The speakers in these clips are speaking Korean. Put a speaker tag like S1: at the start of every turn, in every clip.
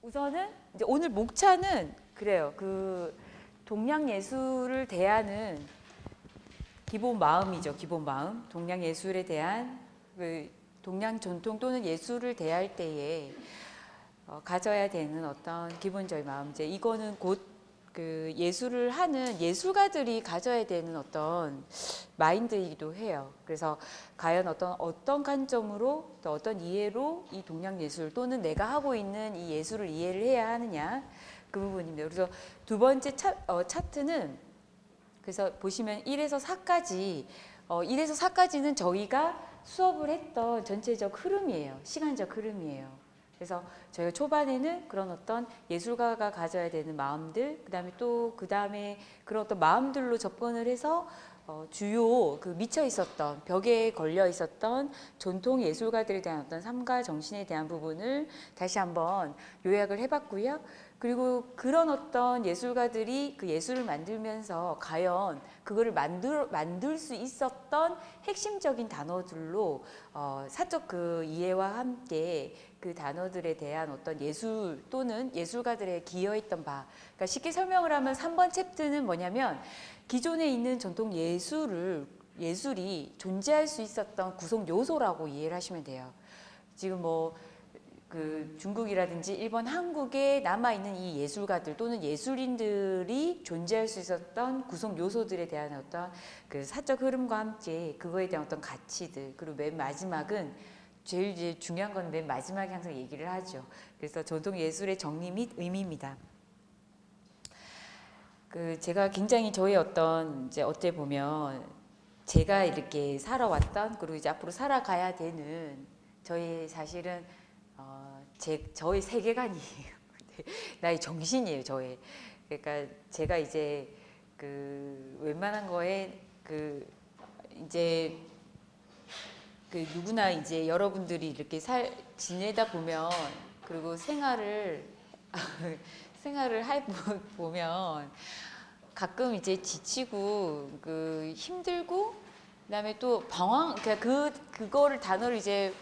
S1: 우선은 이제 오늘 목차는 그래요. 동양 예술을 대하는 기본 마음이죠. 기본 마음. 동양 예술에 대한 동양 전통 또는 예술을 대할 때에 가져야 되는 어떤 기본적인 마음. 이제 이거는 곧 예술을 하는 예술가들이 가져야 되는 어떤 마인드이기도 해요. 그래서 과연 어떤 관점으로 또 어떤 이해로 이 동양 예술 또는 내가 하고 있는 이 예술을 이해를 해야 하느냐, 그 부분입니다. 그래서 두 번째 차트는 그래서 보시면 1에서 4까지 1에서 4까지는 저희가 수업을 했던 전체적 흐름이에요. 시간적 흐름이에요. 그래서 저희가 초반에는 그런 어떤 예술가가 가져야 되는 마음들, 그 다음에 그런 어떤 마음들로 접근을 해서 주요 미쳐 있었던 벽에 걸려 있었던 전통 예술가들에 대한 어떤 삶과 정신에 대한 부분을 다시 한번 요약을 해봤고요. 그리고 그런 어떤 예술가들이 그 예술을 만들면서 과연 그거를 만들 수 있었던 핵심적인 단어들로 사적 이해와 함께 그 단어들에 대한 어떤 예술 또는 예술가들의 기여했던 바, 그러니까 쉽게 설명을 하면 3번 챕터는 뭐냐면 기존에 있는 전통 예술이 존재할 수 있었던 구성 요소라고 이해를 하시면 돼요. 지금 중국이라든지 일본, 한국에 남아있는 이 예술가들 또는 예술인들이 존재할 수 있었던 구성 요소들에 대한 어떤 사적 흐름과 함께 그거에 대한 어떤 가치들, 그리고 맨 마지막은 제일 이제 중요한 건 맨 마지막에 항상 얘기를 하죠. 그래서 전통 예술의 정리 및 의미입니다. 제가 굉장히 저의 어떻게 보면 제가 이렇게 살아왔던, 그리고 이제 앞으로 살아가야 되는 저희 사실은 저의 세계관이에요. 나의 정신이에요, 저의. 그러니까 제가 이제 웬만한 거에 이제 누구나 이제 여러분들이 이렇게 지내다 보면, 그리고 생활을 보면 가끔 이제 지치고 힘들고 그다음에 또 방황, 그거를 단어를 이제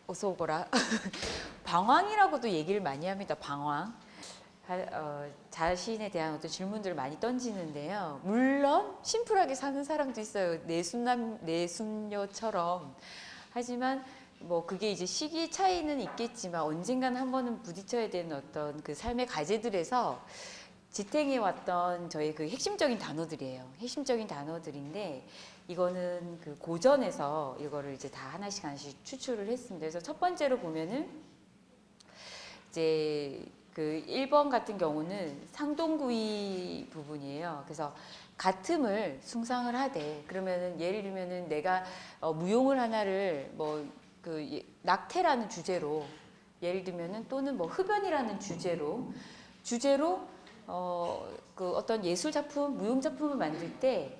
S1: 어서 오거라. 방황이라고도 얘기를 많이 합니다. 방황. 자신에 대한 어떤 질문들을 많이 던지는데요. 물론 심플하게 사는 사람도 있어요. 내순녀처럼. 하지만 그게 이제 시기 차이는 있겠지만 언젠가는 한 번은 부딪혀야 되는 어떤 삶의 과제들에서 지탱해 왔던 저희 핵심적인 단어들이에요. 핵심적인 단어들인데 이거는 고전에서 이거를 이제 다 하나씩 추출을 했습니다. 그래서 첫 번째로 보면은 이제 1번 같은 경우는 상동구이 부분이에요. 그래서 같음을 숭상을 하되, 그러면은 예를 들면은 내가 무용을 하나를 낙태라는 주제로 예를 들면은 또는 흡연이라는 주제로 어떤 예술 작품, 무용 작품을 만들 때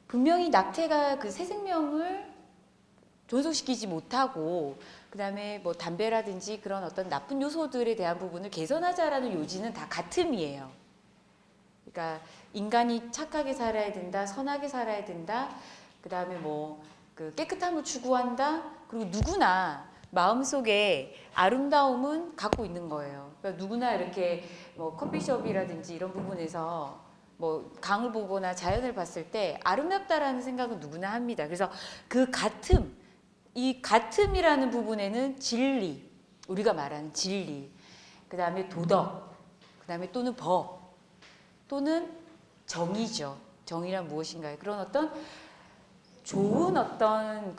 S1: 분명히 낙태가 새 생명을 존속시키지 못하고, 그 다음에 담배라든지 그런 어떤 나쁜 요소들에 대한 부분을 개선하자라는 요지는 다 같음이에요. 그러니까 인간이 착하게 살아야 된다, 선하게 살아야 된다, 그 다음에 깨끗함을 추구한다, 그리고 누구나 마음속에 아름다움은 갖고 있는 거예요. 그러니까 누구나 이렇게 커피숍이라든지 이런 부분에서 강을 보거나 자연을 봤을 때 아름답다라는 생각은 누구나 합니다. 그래서 이 같음이라는 부분에는 진리, 우리가 말하는 진리, 그 다음에 도덕, 그 다음에 또는 법, 또는 정의죠. 정의란 무엇인가요? 그런 어떤 좋은 어떤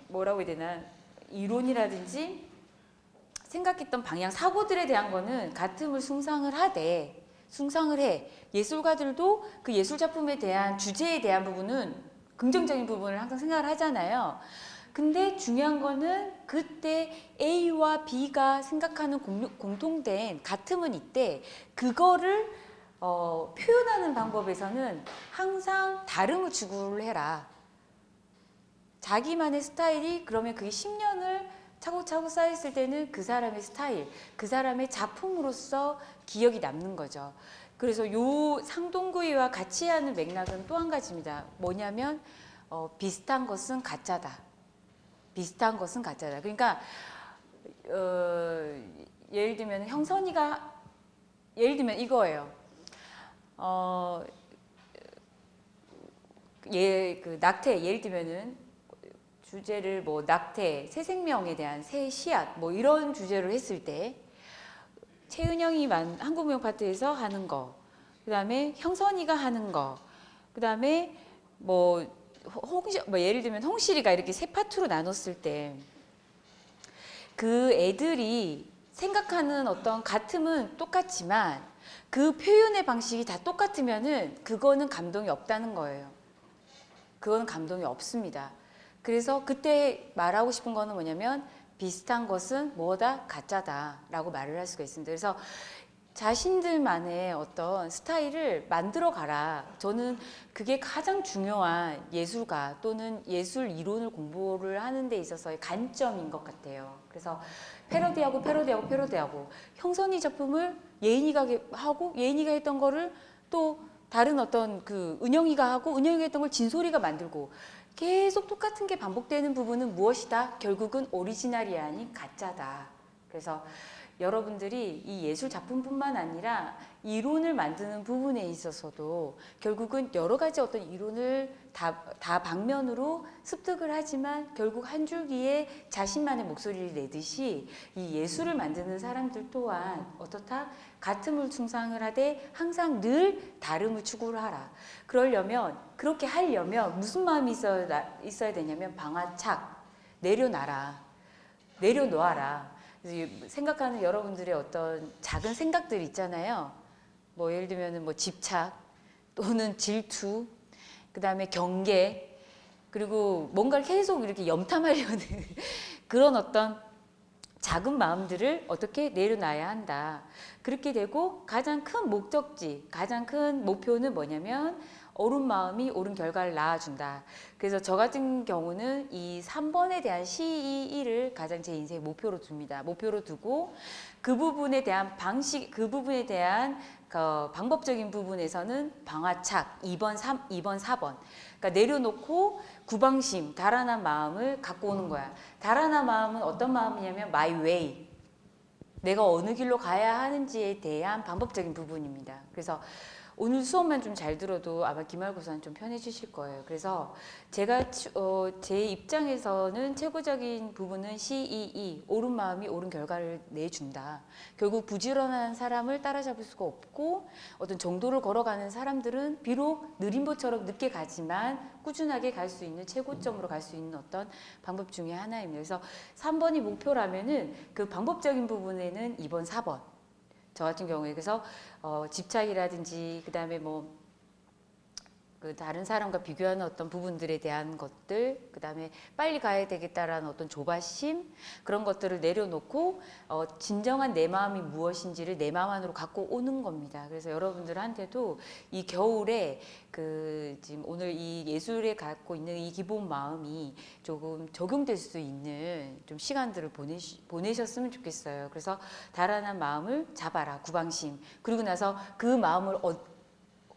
S1: 뭐라고 해야 되나, 이론이라든지 생각했던 방향, 사고들에 대한 거는 같음을 숭상을 해. 예술가들도 그 예술 작품에 대한 주제에 대한 부분은 긍정적인 부분을 항상 생각을 하잖아요. 근데 중요한 거는 그때 A와 B가 생각하는 공통된 같음은 있대. 그거를 표현하는 방법에서는 항상 다름을 추구를 해라. 자기만의 스타일이, 그러면 그게 10년을 차곡차곡 쌓였을 때는 그 사람의 스타일, 그 사람의 작품으로서 기억이 남는 거죠. 그래서 요 상동구이와 같이 하는 맥락은 또 한 가지입니다. 뭐냐면 비슷한 것은 가짜다. 비슷한 것은 가짜다. 그러니까 예를 들면 형선이가 예를 들면 이거예요. 그 낙태 예를 들면은 주제를 뭐 낙태, 새 생명에 대한 새 씨앗 뭐 이런 주제로 했을 때 최은영이 한국무용파트에서 하는 거, 그다음에 형선이가 하는 거, 그다음에 뭐 예를 들면 홍실이가 이렇게 세 파트로 나눴을 때 그 애들이 생각하는 어떤 같음은 똑같지만 그 표현의 방식이 다 똑같으면은 그거는 감동이 없다는 거예요. 그건 감동이 없습니다. 그래서 그때 말하고 싶은 거는 뭐냐면 비슷한 것은 뭐다? 가짜다라고 말을 할 수가 있습니다. 그래서 자신들만의 어떤 스타일을 만들어 가라. 저는 그게 가장 중요한 예술가 또는 예술 이론을 공부를 하는 데 있어서의 관점인 것 같아요. 그래서 패러디하고 형선이 작품을 예인이가 하고 예인이가 했던 거를 또 다른 어떤 그 은영이가 하고 은영이가 했던 걸 진솔이가 만들고 계속 똑같은 게 반복되는 부분은 무엇이다? 결국은 오리지널이 아닌 가짜다. 그래서 여러분들이 이 예술 작품뿐만 아니라 이론을 만드는 부분에 있어서도 결국은 여러 가지 어떤 이론을 다 방면으로 습득을 하지만 결국 한 줄기에 자신만의 목소리를 내듯이 이 예술을 만드는 사람들 또한 어떻다? 같음을 충상을 하되 항상 늘 다름을 추구를 하라. 그렇게 하려면 무슨 마음이 있어야 되냐면 방아착, 내려놓아라. 생각하는 여러분들의 어떤 작은 생각들 있잖아요. 뭐 예를 들면 뭐 집착 또는 질투, 그 다음에 경계, 그리고 뭔가를 계속 이렇게 염탐하려는 그런 어떤 작은 마음들을 어떻게 내려놔야 한다. 그렇게 되고 가장 큰 목적지, 가장 큰 목표는 뭐냐면 옳은 마음이 옳은 결과를 낳아준다. 그래서 저 같은 경우는 이 3번에 대한 CEE를 가장 제 인생의 목표로 둡니다. 목표로 두고 그 부분에 대한 그 부분에 대한 방법적인 부분에서는 방아착 2번, 4번. 그러니까 내려놓고 구방심, 달아난 마음을 갖고 오는 거야. 달아난 마음은 어떤 마음이냐면 my way. 내가 어느 길로 가야 하는지에 대한 방법적인 부분입니다. 그래서 오늘 수업만 좀 잘 들어도 아마 기말고사는 좀 편해지실 거예요. 그래서 제가 제 입장에서는 최고적인 부분은 CEE, 옳은 마음이 옳은 결과를 내준다. 결국 부지런한 사람을 따라잡을 수가 없고 어떤 정도를 걸어가는 사람들은 비록 느림보처럼 늦게 가지만 꾸준하게 갈 수 있는 최고점으로 갈 수 있는 어떤 방법 중에 하나입니다. 그래서 3번이 목표라면은 그 방법적인 부분에는 2번, 4번. 저 같은 경우에 그래서 집착이라든지 그다음에 뭐 그 다른 사람과 비교하는 어떤 부분들에 대한 것들, 그다음에 빨리 가야 되겠다라는 어떤 조바심, 그런 것들을 내려놓고 진정한 내 마음이 무엇인지를 내 마음 안으로 갖고 오는 겁니다. 그래서 여러분들한테도 이 겨울에 지금 오늘 이 예술에 갖고 있는 이 기본 마음이 조금 적용될 수 있는 좀 시간들을 보내셨으면 좋겠어요. 그래서 달아난 마음을 잡아라, 구방심. 그리고 나서 그 마음을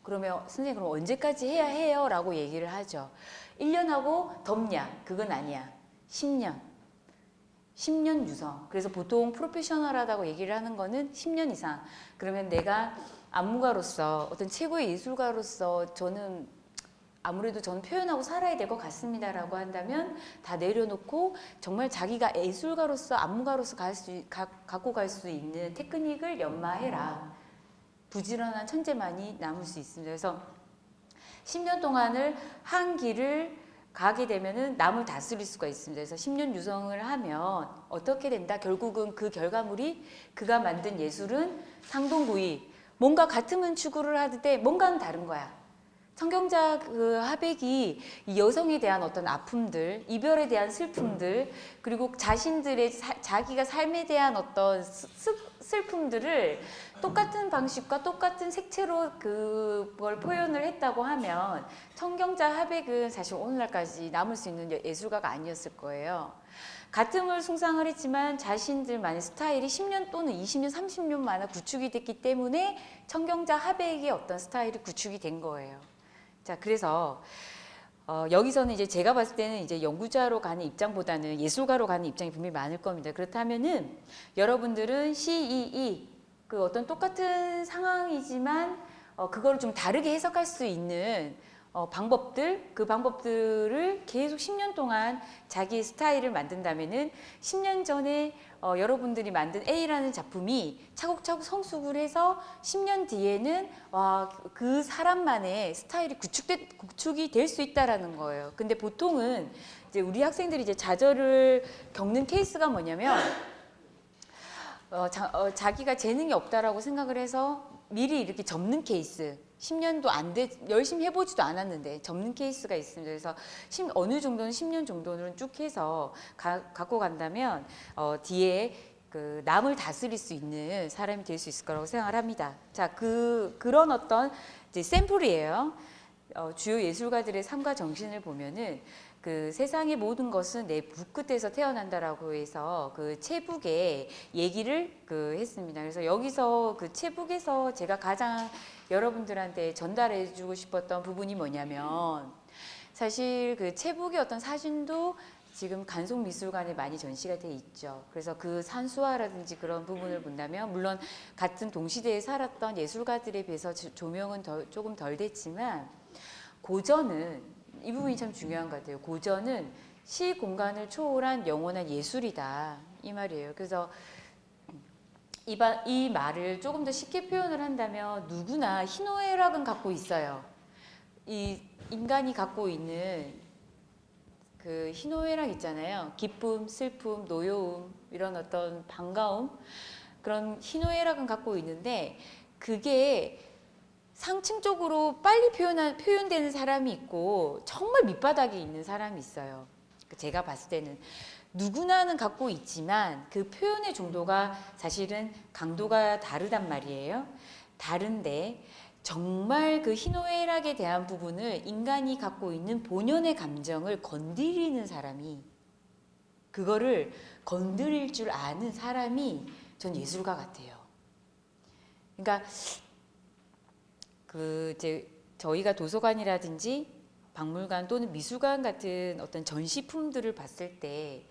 S1: 그러면 선생님 그럼 언제까지 해야 해요? 라고 얘기를 하죠. 1년 하고 덮냐? 그건 아니야. 10년. 10년 유성. 그래서 보통 프로페셔널하다고 얘기를 하는 거는 10년 이상. 그러면 내가 안무가로서 어떤 최고의 예술가로서 아무래도 저는 표현하고 살아야 될 것 같습니다 라고 한다면 다 내려놓고 정말 자기가 예술가로서 안무가로서 갖고 갈 수 있는 테크닉을 연마해라. 부지런한 천재만이 남을 수 있습니다. 그래서 10년 동안을 한 길을 가게 되면은 남을 다스릴 수가 있습니다. 그래서 10년 유성을 하면 어떻게 된다? 결국은 그 결과물이 그가 만든 예술은 상동구이, 뭔가 같으면 추구를 하는데 뭔가는 다른 거야. 청경자 하백이 이 여성에 대한 어떤 아픔들, 이별에 대한 슬픔들, 그리고 자기가 삶에 대한 어떤 슬픔들을 똑같은 방식과 똑같은 색채로 그걸 표현을 했다고 하면 청경자 하백은 사실 오늘날까지 남을 수 있는 예술가가 아니었을 거예요. 같음을 숭상을 했지만 자신들만의 스타일이 10년 또는 20년, 30년 만에 구축이 됐기 때문에 청경자 하백의 어떤 스타일이 구축이 된 거예요. 자, 그래서 여기서는 이제 제가 봤을 때는 이제 연구자로 가는 입장보다는 예술가로 가는 입장이 분명히 많을 겁니다. 그렇다면은 여러분들은 CEE 그 어떤 똑같은 상황이지만 그걸 좀 다르게 해석할 수 있는 방법들, 그 방법들을 계속 10년 동안 자기의 스타일을 만든다면은 10년 전에 여러분들이 만든 A라는 작품이 차곡차곡 성숙을 해서 10년 뒤에는 그 사람만의 스타일이 구축이 될 수 있다라는 거예요. 근데 보통은 이제 우리 학생들이 이제 좌절을 겪는 케이스가 뭐냐면 자기가 재능이 없다라고 생각을 해서 미리 이렇게 접는 케이스. 10년도 안 돼, 열심히 해보지도 않았는데 접는 케이스가 있습니다. 그래서 어느 정도는 10년 정도는 쭉 해서 갖고 간다면 뒤에 그 남을 다스릴 수 있는 사람이 될 수 있을 거라고 생각을 합니다. 자, 그런 어떤 이제 샘플이에요. 주요 예술가들의 삶과 정신을 보면은 그 세상의 모든 것은 내 붓끝에서 태어난다라고 해서 그 채북의 얘기를 했습니다. 그래서 여기서 그 채북에서 제가 가장 여러분들한테 전달해주고 싶었던 부분이 뭐냐면 사실 그 채북의 어떤 사진도 지금 간송미술관에 많이 전시가 돼 있죠. 그래서 그 산수화라든지 그런 부분을 본다면 물론 같은 동시대에 살았던 예술가들에 비해서 조명은 조금 덜 됐지만 고전은 이 부분이 참 중요한 것 같아요. 고전은 시 공간을 초월한 영원한 예술이다 이 말이에요. 그래서 이 말을 조금 더 쉽게 표현을 한다면 누구나 희노애락은 갖고 있어요. 이 인간이 갖고 있는 그 희노애락 있잖아요. 기쁨, 슬픔, 노여움 이런 어떤 반가움 그런 희노애락은 갖고 있는데 그게 상층적으로 빨리 표현되는 사람이 있고 정말 밑바닥에 있는 사람이 있어요. 제가 봤을 때는 누구나는 갖고 있지만 그 표현의 정도가 사실은 강도가 다르단 말이에요. 다른데 정말 그 희노애락에 대한 부분을 인간이 갖고 있는 본연의 감정을 건드리는 사람이 그거를 건드릴 줄 아는 사람이 전 예술가 같아요. 그러니까 이제 저희가 도서관이라든지 박물관 또는 미술관 같은 어떤 전시품들을 봤을 때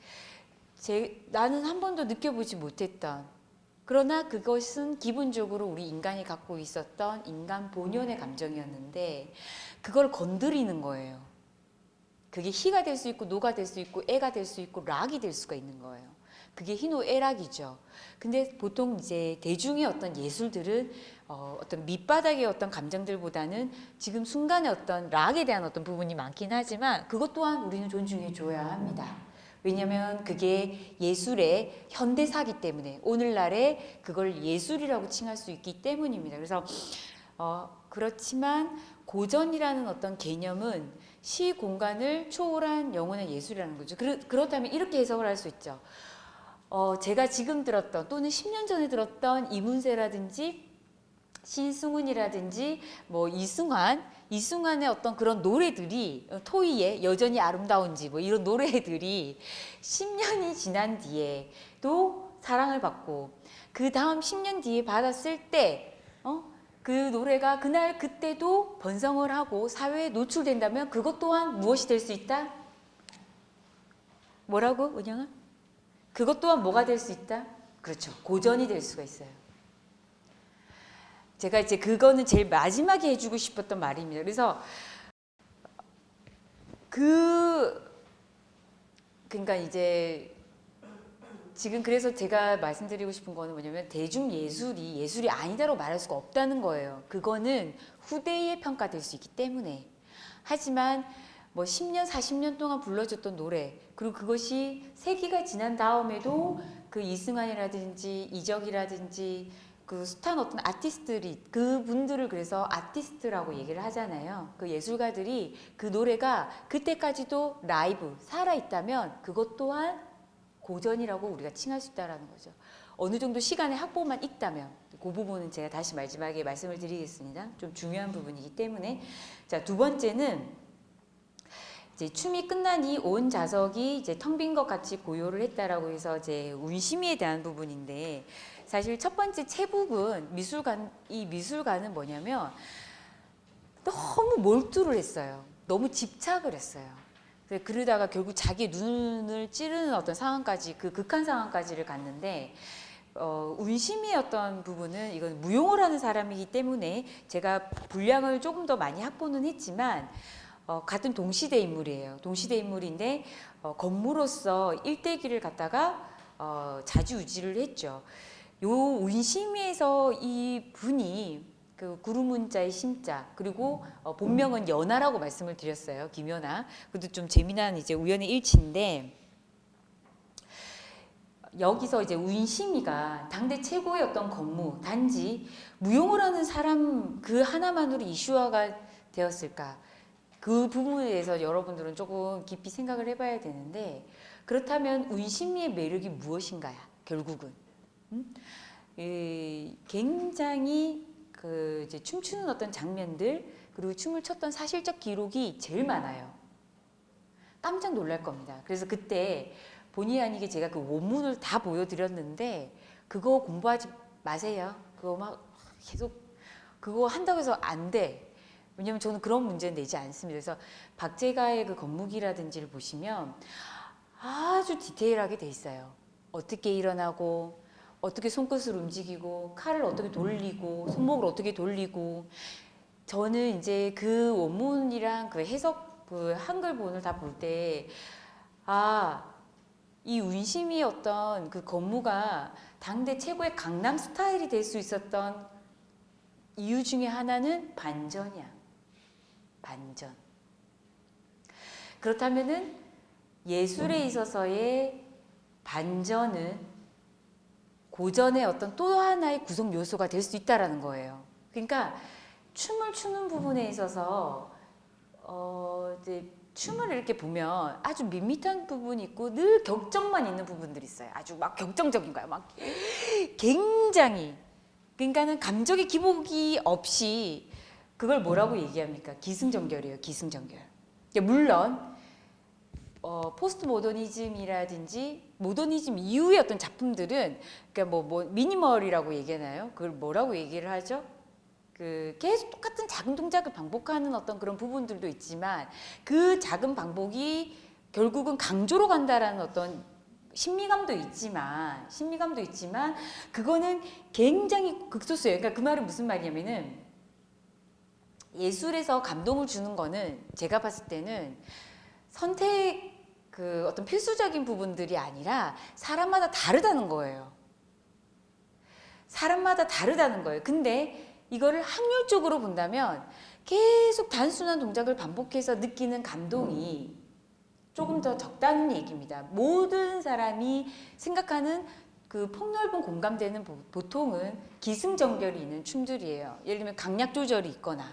S1: 나는 한 번도 느껴보지 못했던 그러나 그것은 기본적으로 우리 인간이 갖고 있었던 인간 본연의 감정이었는데 그걸 건드리는 거예요. 그게 희가 될 수 있고 노가 될 수 있고 애가 될 수 있고 락이 될 수가 있는 거예요. 그게 희노애락이죠. 근데 보통 이제 대중의 어떤 예술들은 어떤 밑바닥의 어떤 감정들보다는 지금 순간의 어떤 락에 대한 어떤 부분이 많긴 하지만 그것 또한 우리는 존중해 줘야 합니다. 왜냐하면 그게 예술의 현대사기 때문에 오늘날에 그걸 예술이라고 칭할 수 있기 때문입니다. 그래서 그렇지만 고전이라는 어떤 개념은 시 공간을 초월한 영혼의 예술이라는 거죠. 그렇다면 이렇게 해석을 할 수 있죠. 제가 지금 들었던 또는 10년 전에 들었던 이문세라든지 신승훈이라든지 뭐 이승환의 어떤 그런 노래들이 토이의 여전히 아름다운지 뭐 이런 노래들이 10년이 지난 뒤에도 사랑을 받고 그 다음 10년 뒤에 받았을 때 그 노래가 그날 그때도 번성을 하고 사회에 노출된다면 그것 또한 무엇이 될 수 있다? 뭐라고 은영아? 그것 또한 뭐가 될 수 있다? 그렇죠. 고전이 될 수가 있어요. 제가 이제 그거는 제일 마지막에 해주고 싶었던 말입니다. 그래서 그러니까 이제 지금 그래서 제가 말씀드리고 싶은 거는 뭐냐면 대중 예술이 아니다라고 말할 수가 없다는 거예요. 그거는 후대에 평가될 수 있기 때문에. 하지만 뭐 10년, 40년 동안 불러줬던 노래 그리고 그것이 세기가 지난 다음에도 그 이승환이라든지 이적이라든지 그 숱한 어떤 아티스트들이 그분들을 그래서 아티스트라고 얘기를 하잖아요. 그 예술가들이 그 노래가 그때까지도 라이브 살아있다면 그것 또한 고전이라고 우리가 칭할 수 있다는 거죠. 어느 정도 시간의 확보만 있다면 그 부분은 제가 다시 마지막에 말씀을 드리겠습니다. 좀 중요한 부분이기 때문에. 자, 두 번째는 이제 춤이 끝나니 온 자석이 이제 텅 빈 것 같이 고요를 했다라고 해서 이제 운심이에 대한 부분인데 사실 첫 번째 채북은 이 미술관은 뭐냐면 너무 몰두를 했어요. 너무 집착을 했어요. 그러다가 결국 자기 눈을 찌르는 어떤 상황까지, 그 극한 상황까지를 갔는데, 운심의 어떤 부분은 이건 무용을 하는 사람이기 때문에 제가 분량을 조금 더 많이 확보는 했지만, 같은 동시대 인물이에요. 동시대 인물인데 건무로서 일대기를 갖다가 자주우지를 했죠. 요 운심에서 이 분이 그 구루문자의 심자, 그리고 본명은 연하라고 말씀을 드렸어요. 김연하. 그것도 좀 재미난 이제 우연의 일치인데, 여기서 이제 운심이가 당대 최고의 어떤 건무, 단지 무용을 하는 사람 그 하나만으로 이슈화가 되었을까? 그 부분에 대해서 여러분들은 조금 깊이 생각을 해봐야 되는데, 그렇다면 운심이의 매력이 무엇인가요? 결국은 굉장히 그 이제 춤추는 어떤 장면들, 그리고 춤을 췄던 사실적 기록이 제일 많아요. 깜짝 놀랄 겁니다. 그래서 그때 본의 아니게 제가 그 원문을 다 보여드렸는데, 그거 공부하지 마세요. 그거 막 계속 그거 한다고 해서 안 돼. 왜냐면 저는 그런 문제는 내지 않습니다. 그래서 박제가의 그 건무기라든지를 보시면 아주 디테일하게 돼 있어요. 어떻게 일어나고, 어떻게 손끝을 움직이고, 칼을 어떻게 돌리고, 손목을 어떻게 돌리고. 저는 이제 그 원문이랑 그 해석, 그 한글본을 다 볼 때, 이 운심이 어떤 그 건무가 당대 최고의 강남 스타일이 될 수 있었던 이유 중에 하나는 반전이야. 반전. 그렇다면은 예술에 있어서의 반전은 고전의 어떤 또 하나의 구성 요소가 될 수 있다라는 거예요. 그러니까 춤을 추는 부분에 있어서 이제 춤을 이렇게 보면 아주 밋밋한 부분이 있고 늘 격정만 있는 부분들이 있어요. 아주 막 격정적인 거야. 막 굉장히. 그러니까는 감정의 기복이 없이, 그걸 뭐라고 얘기합니까? 기승전결이에요. 기승전결. 물론 포스트 모더니즘이라든지 모더니즘 이후의 어떤 작품들은, 그러니까 뭐 미니멀이라고 얘기하나요? 그걸 뭐라고 얘기를 하죠? 그 계속 똑같은 작은 동작을 반복하는 어떤 그런 부분들도 있지만, 그 작은 반복이 결국은 강조로 간다라는 어떤 신미감도 있지만 그거는 굉장히 극소수예요. 그러니까 그 말은 무슨 말이냐면은, 예술에서 감동을 주는 거는 제가 봤을 때는 선택, 그 어떤 필수적인 부분들이 아니라 사람마다 다르다는 거예요. 사람마다 다르다는 거예요. 근데 이거를 확률적으로 본다면 계속 단순한 동작을 반복해서 느끼는 감동이 조금 더 적다는 얘기입니다. 모든 사람이 생각하는 그 폭넓은 공감대는 보통은 기승전결이 있는 춤들이에요. 예를 들면 강약 조절이 있거나,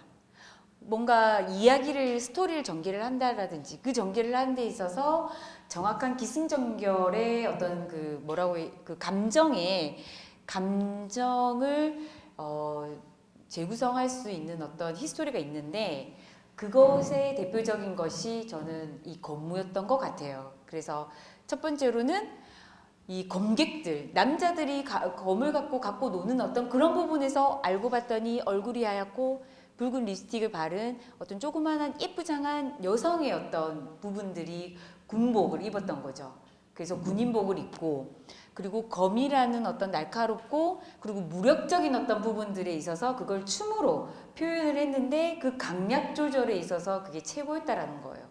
S1: 뭔가 이야기를, 스토리를 전개를 한다라든지, 그 전개를 하는 데 있어서 정확한 기승전결의 어떤 그 그 감정을 재구성할 수 있는 어떤 히스토리가 있는데, 그것의 대표적인 것이 저는 이 건무였던 것 같아요. 그래서 첫 번째로는 이 검객들, 남자들이 검을 갖고 노는 어떤 그런 부분에서 알고 봤더니 얼굴이 하얗고 붉은 립스틱을 바른 어떤 조그마한 예쁘장한 여성의 어떤 부분들이 군복을 입었던 거죠. 그래서 군인복을 입고, 그리고 검이라는 어떤 날카롭고 그리고 무력적인 어떤 부분들에 있어서 그걸 춤으로 표현을 했는데, 그 강약 조절에 있어서 그게 최고였다라는 거예요.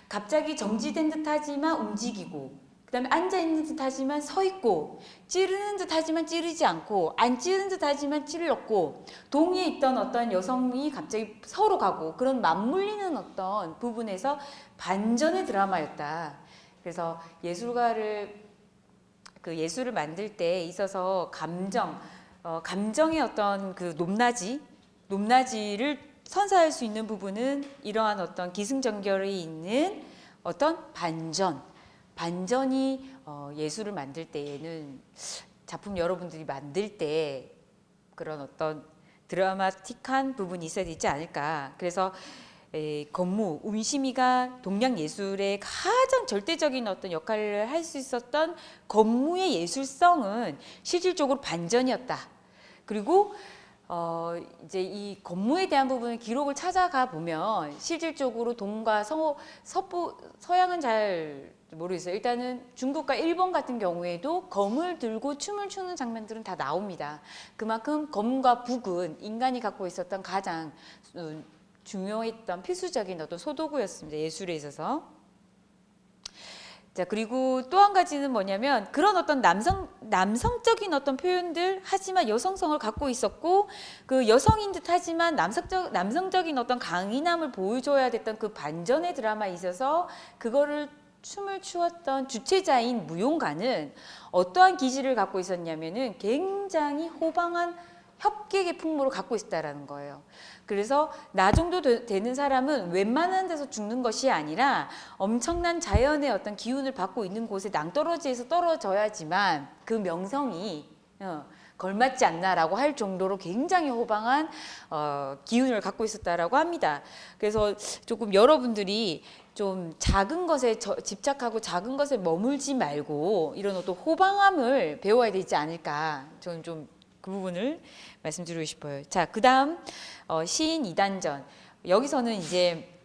S1: 갑자기 정지된 듯 하지만 움직이고, 그 다음에 앉아있는 듯 하지만 서 있고, 찌르는 듯 하지만 찌르지 않고, 안 찌르는 듯 하지만 찔렀고, 동의에 있던 어떤 여성이 갑자기 서로 가고, 그런 맞물리는 어떤 부분에서 반전의 드라마였다. 그래서 예술을 만들 때 있어서 감정의 어떤 그 높낮이를 선사할 수 있는 부분은 이러한 어떤 기승전결이 있는 어떤 반전이 예술을 만들 때에는, 작품 여러분들이 만들 때 그런 어떤 드라마틱한 부분이 있어야 되지 않을까. 그래서 건무, 운심이가 동양 예술의 가장 절대적인 어떤 역할을 할 수 있었던 건무의 예술성은 실질적으로 반전이었다. 그리고 이제 이 건무에 대한 부분을 기록을 찾아가 보면 실질적으로 동과 서부, 서양은 잘 모르겠어요. 일단은 중국과 일본 같은 경우에도 검을 들고 춤을 추는 장면들은 다 나옵니다. 그만큼 검과 북은 인간이 갖고 있었던 가장 중요했던 필수적인 어떤 소도구였습니다. 예술에 있어서. 자, 그리고 또 한 가지는 뭐냐면 그런 어떤 남성적인 어떤 표현들 하지만 여성성을 갖고 있었고 그 여성인 듯 하지만 남성적인 어떤 강인함을 보여줘야 됐던 그 반전의 드라마에 있어서 그거를 춤을 추었던 주체자인 무용가는 어떠한 기질을 갖고 있었냐면은 굉장히 호방한 협객의 풍모를 갖고 있다라는 거예요. 그래서 나 정도 되는 사람은 웬만한 데서 죽는 것이 아니라 엄청난 자연의 어떤 기운을 받고 있는 곳에 낭떠러지에서 떨어져야지만 그 명성이 걸맞지 않나라고 할 정도로 굉장히 호방한 기운을 갖고 있었다라고 합니다. 그래서 조금 여러분들이 좀 작은 것에 집착하고 작은 것에 머물지 말고 이런 어떤 호방함을 배워야 되지 않을까. 저는 좀 그 부분을 말씀드리고 싶어요. 자, 그 다음 시인 이단전. 여기서는 이제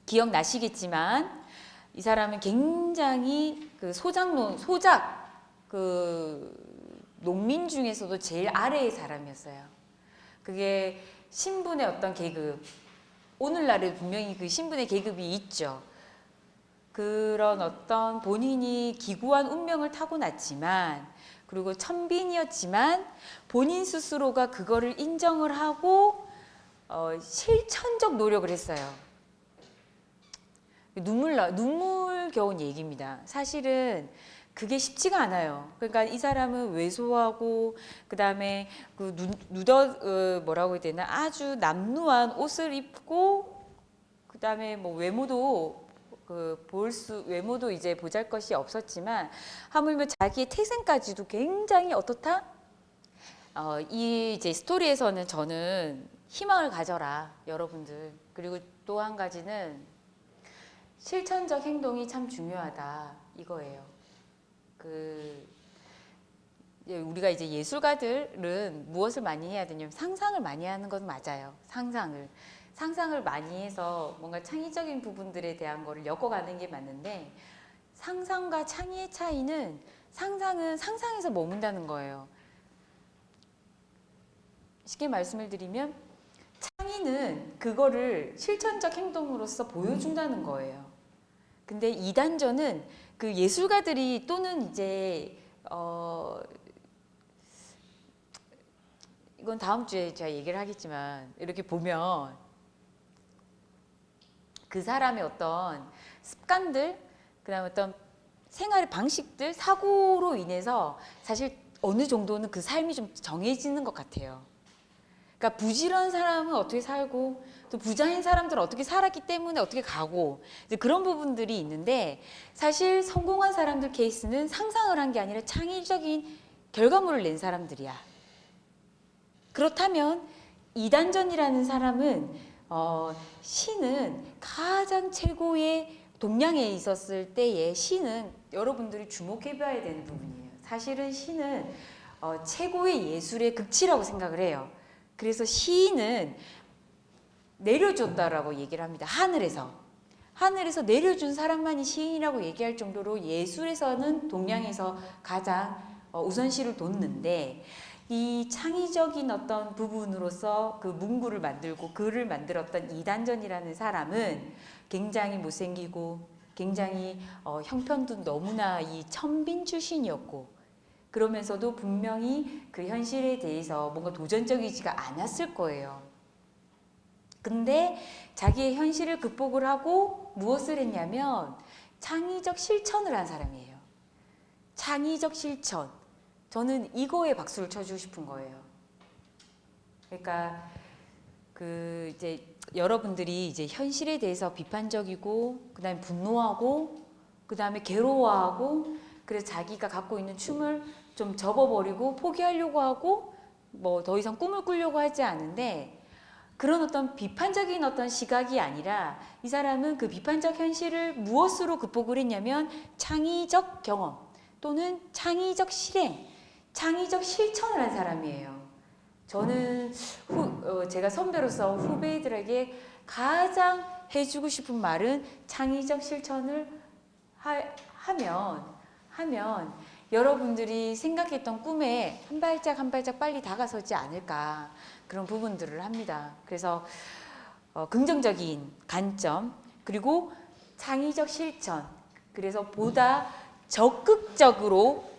S1: 기억나시겠지만 이 사람은 굉장히 그 소작 그 농민 중에서도 제일 아래의 사람이었어요. 그게 신분의 어떤 계급, 오늘날에 분명히 그 신분의 계급이 있죠. 그런 어떤 본인이 기구한 운명을 타고났지만 그리고 천빈이었지만 본인 스스로가 그거를 인정을 하고 실천적 노력을 했어요. 눈물겨운 얘기입니다. 사실은 그게 쉽지가 않아요. 그러니까 이 사람은 왜소하고 그 다음에 그 뭐라고 해야 되나 아주 남루한 옷을 입고 그 다음에 뭐 외모도 외모도 이제 보잘것이 없었지만 하물며 자기의 태생까지도 굉장히 어떻다? 이 이제 스토리에서는 저는 희망을 가져라 여러분들. 그리고 또 한 가지는 실천적 행동이 참 중요하다 이거예요. 우리가 이제 예술가들은 무엇을 많이 해야 되냐면 상상을 많이 하는 건 맞아요. 상상을 많이 해서 뭔가 창의적인 부분들에 대한 거를 엮어가는 게 맞는데 상상과 창의의 차이는 상상은 상상에서 머문다는 거예요. 쉽게 말씀을 드리면 창의는 그거를 실천적 행동으로서 보여준다는 거예요. 근데 이단전은 그 예술가들이 또는 이제 이건 다음 주에 제가 얘기를 하겠지만 이렇게 보면 그 사람의 어떤 습관들, 그다음에 어떤 생활의 방식들, 사고로 인해서 사실 어느 정도는 그 삶이 좀 정해지는 것 같아요. 그러니까 부지런한 사람은 어떻게 살고 또 부자인 사람들은 어떻게 살았기 때문에 어떻게 가고 이제 그런 부분들이 있는데 사실 성공한 사람들 케이스는 상상을 한 게 아니라 창의적인 결과물을 낸 사람들이야. 그렇다면 이단전이라는 사람은 시는 가장 최고의 동양에 있었을 때의 시는 여러분들이 주목해 봐야 되는 부분이에요. 사실은 시는 최고의 예술의 극치라고 생각을 해요. 그래서 시인은 내려줬다라고 얘기를 합니다. 하늘에서 내려준 사람만이 시인이라고 얘기할 정도로 예술에서는 동양에서 가장 우선시를 뒀는데 이 창의적인 어떤 부분으로서 그 문구를 만들고 글을 만들었던 이단전이라는 사람은 굉장히 못생기고 굉장히 형편도 너무나 이 천빈 출신이었고 그러면서도 분명히 그 현실에 대해서 뭔가 도전적이지가 않았을 거예요. 근데 자기의 현실을 극복을 하고 무엇을 했냐면 창의적 실천을 한 사람이에요. 창의적 실천. 저는 이거에 박수를 쳐주고 싶은 거예요. 그러니까 이제 여러분들이 이제 현실에 대해서 비판적이고 그다음에 분노하고 그다음에 괴로워하고 그래서 자기가 갖고 있는 춤을 좀 접어버리고 포기하려고 하고 뭐 더 이상 꿈을 꾸려고 하지 않은데 그런 어떤 비판적인 어떤 시각이 아니라 이 사람은 그 비판적 현실을 무엇으로 극복을 했냐면 창의적 경험 또는 창의적 실행, 창의적 실천을 한 사람이에요. 저는 제가 선배로서 후배들에게 가장 해주고 싶은 말은 창의적 실천을 하면 여러분들이 생각했던 꿈에 한 발짝 한 발짝 빨리 다가서지 않을까, 그런 부분들을 합니다. 그래서 긍정적인 관점, 그리고 창의적 실천, 그래서 보다 적극적으로,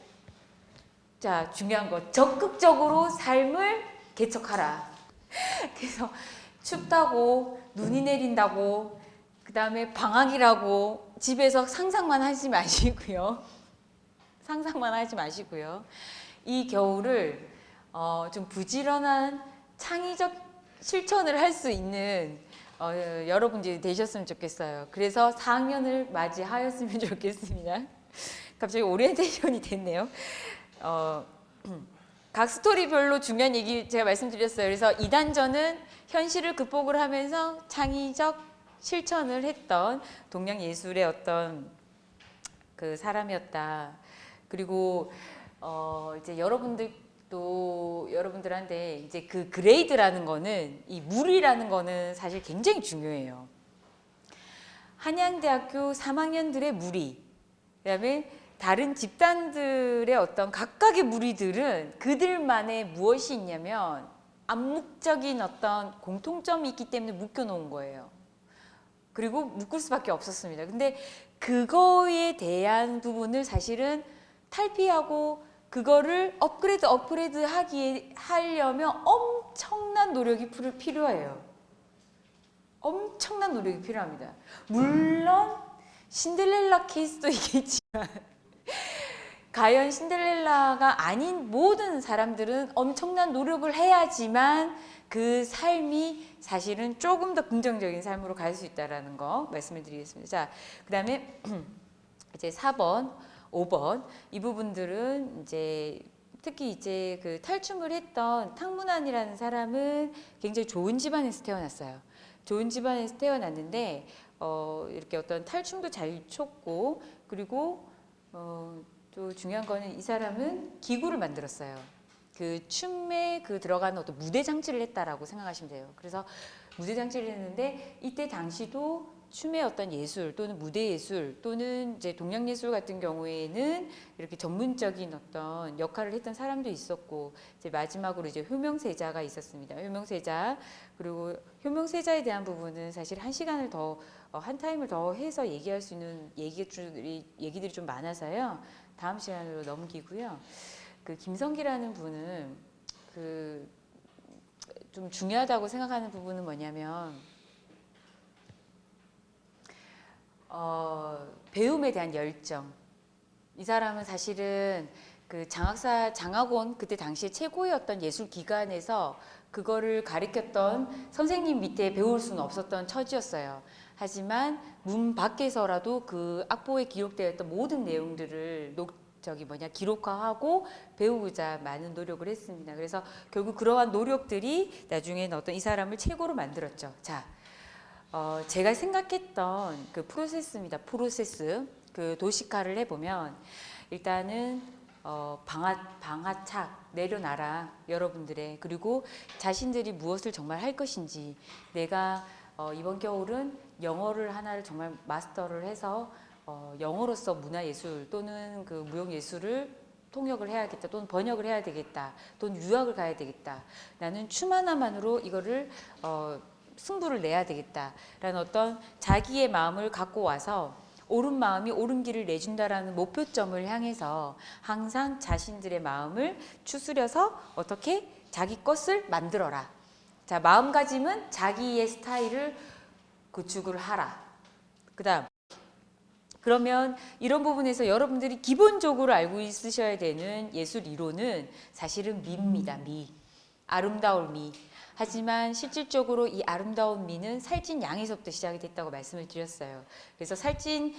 S1: 자, 중요한 거, 적극적으로 삶을 개척하라. 그래서 춥다고, 눈이 내린다고, 그 다음에 방학이라고 집에서 상상만 하지 마시고요. 상상만 하지 마시고요. 이 겨울을 좀 부지런한 창의적 실천을 할 수 있는 여러분들이 되셨으면 좋겠어요. 그래서 4학년을 맞이하였으면 좋겠습니다. 갑자기 오리엔테이션이 됐네요. 각 스토리별로 중요한 얘기 제가 말씀드렸어요. 그래서 2단전은 현실을 극복을 하면서 창의적 실천을 했던 동양예술의 어떤 그 사람이었다. 그리고 이제 여러분들한테 이제 그 그레이드라는 거는, 이 물이라는 거는 사실 굉장히 중요해요. 한양대학교 3학년들의 무리, 그다음에 다른 집단들의 어떤 각각의 무리들은 그들만의 무엇이 있냐면 암묵적인 어떤 공통점이 있기 때문에 묶여놓은 거예요. 그리고 묶을 수밖에 없었습니다. 근데 그거에 대한 부분을 사실은 탈피하고 그거를 업그레이드 하려면 엄청난 노력이 필요해요. 엄청난 노력이 필요합니다. 물론 신데렐라 케이스도 있겠지만 과연 신데렐라가 아닌 모든 사람들은 엄청난 노력을 해야지만 그 삶이 사실은 조금 더 긍정적인 삶으로 갈 수 있다는 거 말씀을 드리겠습니다. 자, 그 다음에 이제 4번, 5번 이 부분들은 이제 특히 이제 그 탈춤을 했던 탕문환이라는 사람은 굉장히 좋은 집안에서 태어났어요. 좋은 집안에서 태어났는데 이렇게 어떤 탈춤도 잘 췄고, 그리고 또 중요한 거는 이 사람은 기구를 만들었어요. 그 춤에 그 들어가는 어떤 무대 장치를 했다라고 생각하시면 돼요. 그래서 무대 장치를 했는데 이때 당시도 춤의 어떤 예술 또는 무대 예술 또는 이제 동양 예술 같은 경우에는 이렇게 전문적인 어떤 역할을 했던 사람도 있었고, 이제 마지막으로 이제 효명세자가 있었습니다. 효명세자, 그리고 효명세자에 대한 부분은 사실 한 타임을 더 해서 얘기할 수 있는 얘기들이 좀 많아서요. 다음 시간으로 넘기고요. 그 김성기라는 분은 그 좀 중요하다고 생각하는 부분은 뭐냐면 배움에 대한 열정. 이 사람은 사실은 그 장학원 그때 당시에 최고였던 예술 기관에서 그거를 가르쳤던 선생님 밑에 배울 수는 없었던 처지였어요. 하지만 문 밖에서라도 그 악보에 기록되어 있던 모든 내용들을 기록화하고 배우고자 많은 노력을 했습니다. 그래서 결국 그러한 노력들이 나중에는 어떤 이 사람을 최고로 만들었죠. 자, 제가 생각했던 그 프로세스입니다. 프로세스. 그 도식화를 해보면 일단은 방아착 내려놔라, 여러분들의. 그리고 자신들이 무엇을 정말 할 것인지, 내가 이번 겨울은 영어를 하나를 정말 마스터를 해서 영어로서 문화예술 또는 그 무용예술을 통역을 해야겠다, 또는 번역을 해야 되겠다, 또는 유학을 가야 되겠다, 나는 춤 하나만으로 이거를 승부를 내야 되겠다라는 어떤 자기의 마음을 갖고 와서 옳은 마음이 옳은 길을 내준다라는 목표점을 향해서 항상 자신들의 마음을 추스려서 어떻게 자기 것을 만들어라. 자, 마음가짐은 자기의 스타일을 구축을 하라. 그 다음, 그러면 이런 부분에서 여러분들이 기본적으로 알고 있으셔야 되는 예술 이론은 사실은 미입니다. 미. 아름다울 미. 하지만 실질적으로 이 아름다운 미는 살찐 양에서부터 시작이 됐다고 말씀을 드렸어요. 그래서 살찐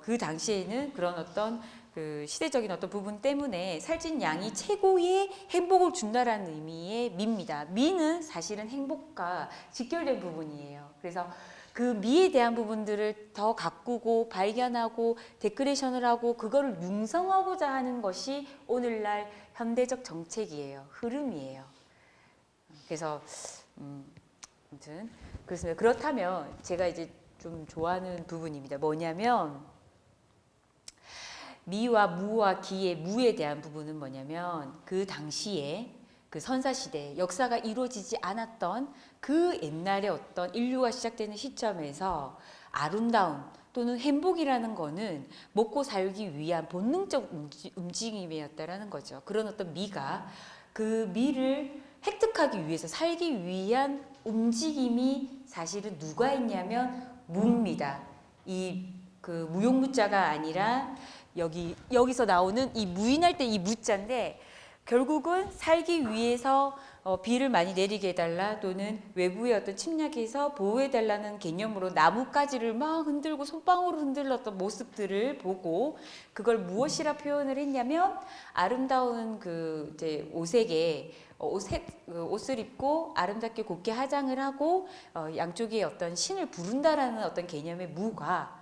S1: 그 당시에는 그런 어떤 그 시대적인 어떤 부분 때문에 살찐 양이 최고의 행복을 준다라는 의미의 미입니다. 미는 사실은 행복과 직결된 부분이에요. 그래서 그 미에 대한 부분들을 더 가꾸고 발견하고 데코레이션을 하고 그거를 융성하고자 하는 것이 오늘날 현대적 정책이에요. 흐름이에요. 그래서 아무튼 그렇습니다. 그렇다면 제가 이제 좀 좋아하는 부분입니다. 뭐냐면 미와 무와 기의 무에 대한 부분은 뭐냐면 그 당시에 그 선사시대 역사가 이루어지지 않았던 그 옛날에 어떤 인류가 시작되는 시점에서 아름다움 또는 행복이라는 거는 먹고 살기 위한 본능적 움직임이었다라는 거죠. 그런 어떤 미가 그 미를 획득하기 위해서 살기 위한 움직임이 사실은 누가 했냐면 무입니다. 이 그 무용무자가 아니라 여기서 나오는 이 무인할 때 이 무자인데 결국은 살기 위해서 비를 많이 내리게 해달라 또는 외부의 어떤 침략에서 보호해달라는 개념으로 나뭇가지를 막 흔들고 손방울로 흔들었던 모습들을 보고 그걸 무엇이라 표현을 했냐면 아름다운 그 이제 옷에게 옷을 입고 아름답게 곱게 화장을 하고 양쪽에 어떤 신을 부른다라는 어떤 개념의 무가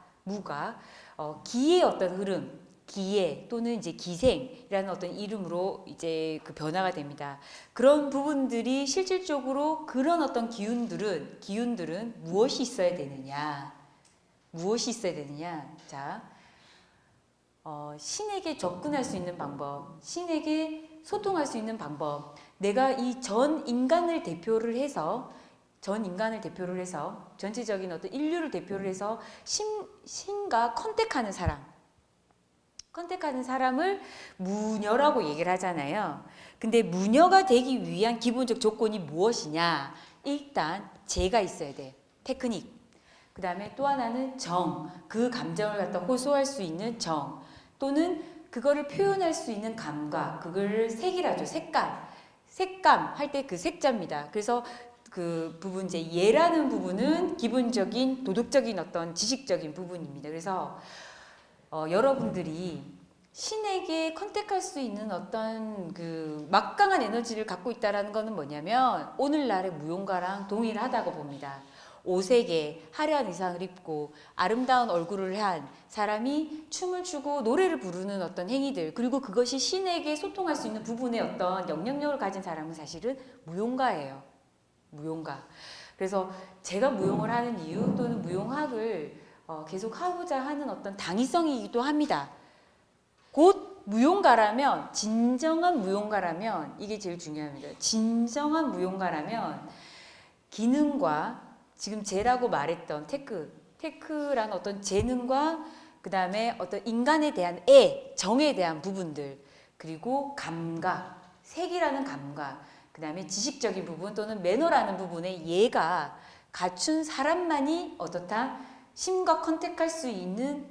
S1: 기의 어떤 흐름, 기예 또는 이제 기생이라는 어떤 이름으로 이제 그 변화가 됩니다. 그런 부분들이 실질적으로 그런 어떤 기운들은 무엇이 있어야 되느냐? 무엇이 있어야 되느냐? 자, 신에게 접근할 수 있는 방법, 신에게 소통할 수 있는 방법. 내가 이 전 인간을 대표를 해서 전체적인 어떤 인류를 대표를 해서 신과 컨택하는 사람을 무녀라고 얘기를 하잖아요. 근데 무녀가 되기 위한 기본적 조건이 무엇이냐? 일단 재가 있어야 돼. 테크닉. 그 다음에 또 하나는 정. 그 감정을 갖다 호소할 수 있는 정. 또는 그거를 표현할 수 있는 감각. 그걸 색이라죠. 색감 할 때 그 색자입니다. 그래서 그 부분 이제 예라는 부분은 기본적인 도덕적인 어떤 지식적인 부분입니다. 그래서 여러분들이 신에게 컨택할 수 있는 어떤 그 막강한 에너지를 갖고 있다라는 것은 뭐냐면 오늘날의 무용가랑 동일하다고 봅니다. 옷에게 화려한 의상을 입고 아름다운 얼굴을 한 사람이 춤을 추고 노래를 부르는 어떤 행위들 그리고 그것이 신에게 소통할 수 있는 부분의 어떤 영향력을 가진 사람은 사실은 무용가예요. 무용가. 그래서 제가 무용을 하는 이유 또는 무용학을 계속 하고자 하는 어떤 당위성이기도 합니다. 곧 무용가라면 진정한 무용가라면 이게 제일 중요합니다. 진정한 무용가라면 기능과 지금 재라고 말했던 테크라는 어떤 재능과 그 다음에 어떤 인간에 대한 정에 대한 부분들 그리고 감각, 색이라는 감각 그 다음에 지식적인 부분 또는 매너라는 부분에 얘가 갖춘 사람만이 어떻다? 신과 컨택할 수 있는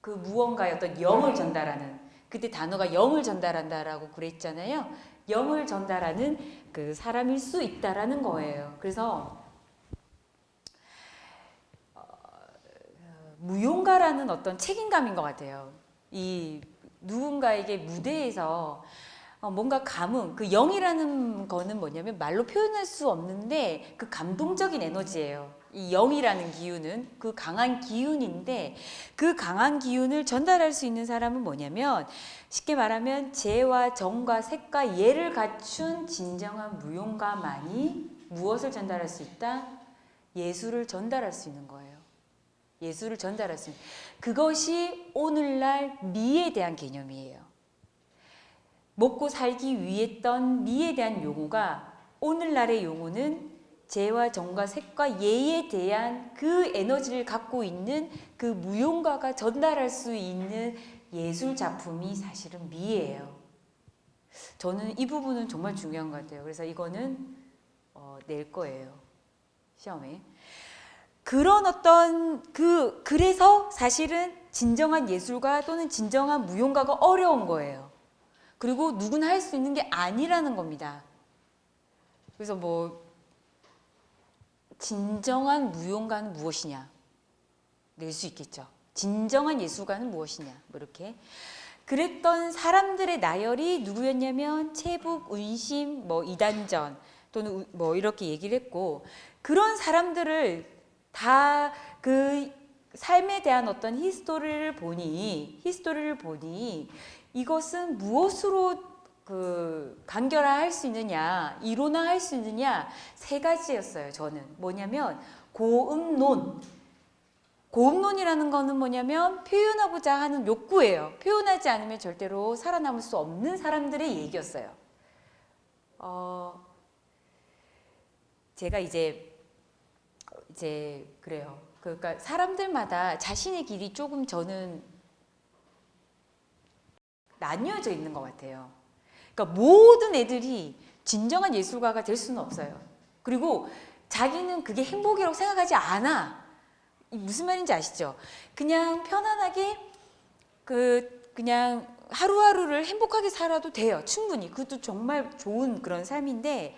S1: 그 무언가의 어떤 영을 전달하는 그때 단어가 영을 전달한다라고 그랬잖아요. 영을 전달하는 그 사람일 수 있다라는 거예요. 그래서 무용가라는 어떤 책임감인 것 같아요. 이 누군가에게 무대에서 뭔가 감흥, 그 영이라는 거는 뭐냐면 말로 표현할 수 없는데 그 감동적인 에너지예요. 이 영이라는 기운은 그 강한 기운인데 그 강한 기운을 전달할 수 있는 사람은 뭐냐면 쉽게 말하면 재와 정과 색과 예를 갖춘 진정한 무용가만이 무엇을 전달할 수 있다? 예술을 전달할 수 있는 거예요. 예술을 전달할 수 있는 그것이 오늘날 미에 대한 개념이에요. 먹고 살기 위했던 미에 대한 용어가 오늘날의 용어는 재와 정과 색과 예에 대한 그 에너지를 갖고 있는 그 무용가가 전달할 수 있는 예술 작품이 사실은 미예요. 저는 이 부분은 정말 중요한 것 같아요. 그래서 이거는 낼 거예요. 시험에. 그런 어떤 그래서 사실은 진정한 예술가 또는 진정한 무용가가 어려운 거예요. 그리고 누구나 할 수 있는 게 아니라는 겁니다. 그래서 뭐 진정한 무용가는 무엇이냐 낼 수 있겠죠. 진정한 예술가는 무엇이냐 뭐 이렇게 그랬던 사람들의 나열이 누구였냐면 채북, 운심, 뭐 이단전 또는 뭐 이렇게 얘기를 했고 그런 사람들을 다 그 삶에 대한 어떤 히스토리를 보니 이것은 무엇으로 간결화할 수 있느냐, 이론화할 수 있느냐, 세 가지였어요. 저는 뭐냐면 고음론. 고음론이라는 거는 뭐냐면 표현하고자 하는 욕구예요. 표현하지 않으면 절대로 살아남을 수 없는 사람들의 얘기였어요. 제가 이제 그래요. 그러니까 사람들마다 자신의 길이 조금 저는 나뉘어져 있는 것 같아요. 그러니까 모든 애들이 진정한 예술가가 될 수는 없어요. 그리고 자기는 그게 행복이라고 생각하지 않아. 무슨 말인지 아시죠? 그냥 편안하게 그냥 하루하루를 행복하게 살아도 돼요. 충분히. 그것도 정말 좋은 그런 삶인데,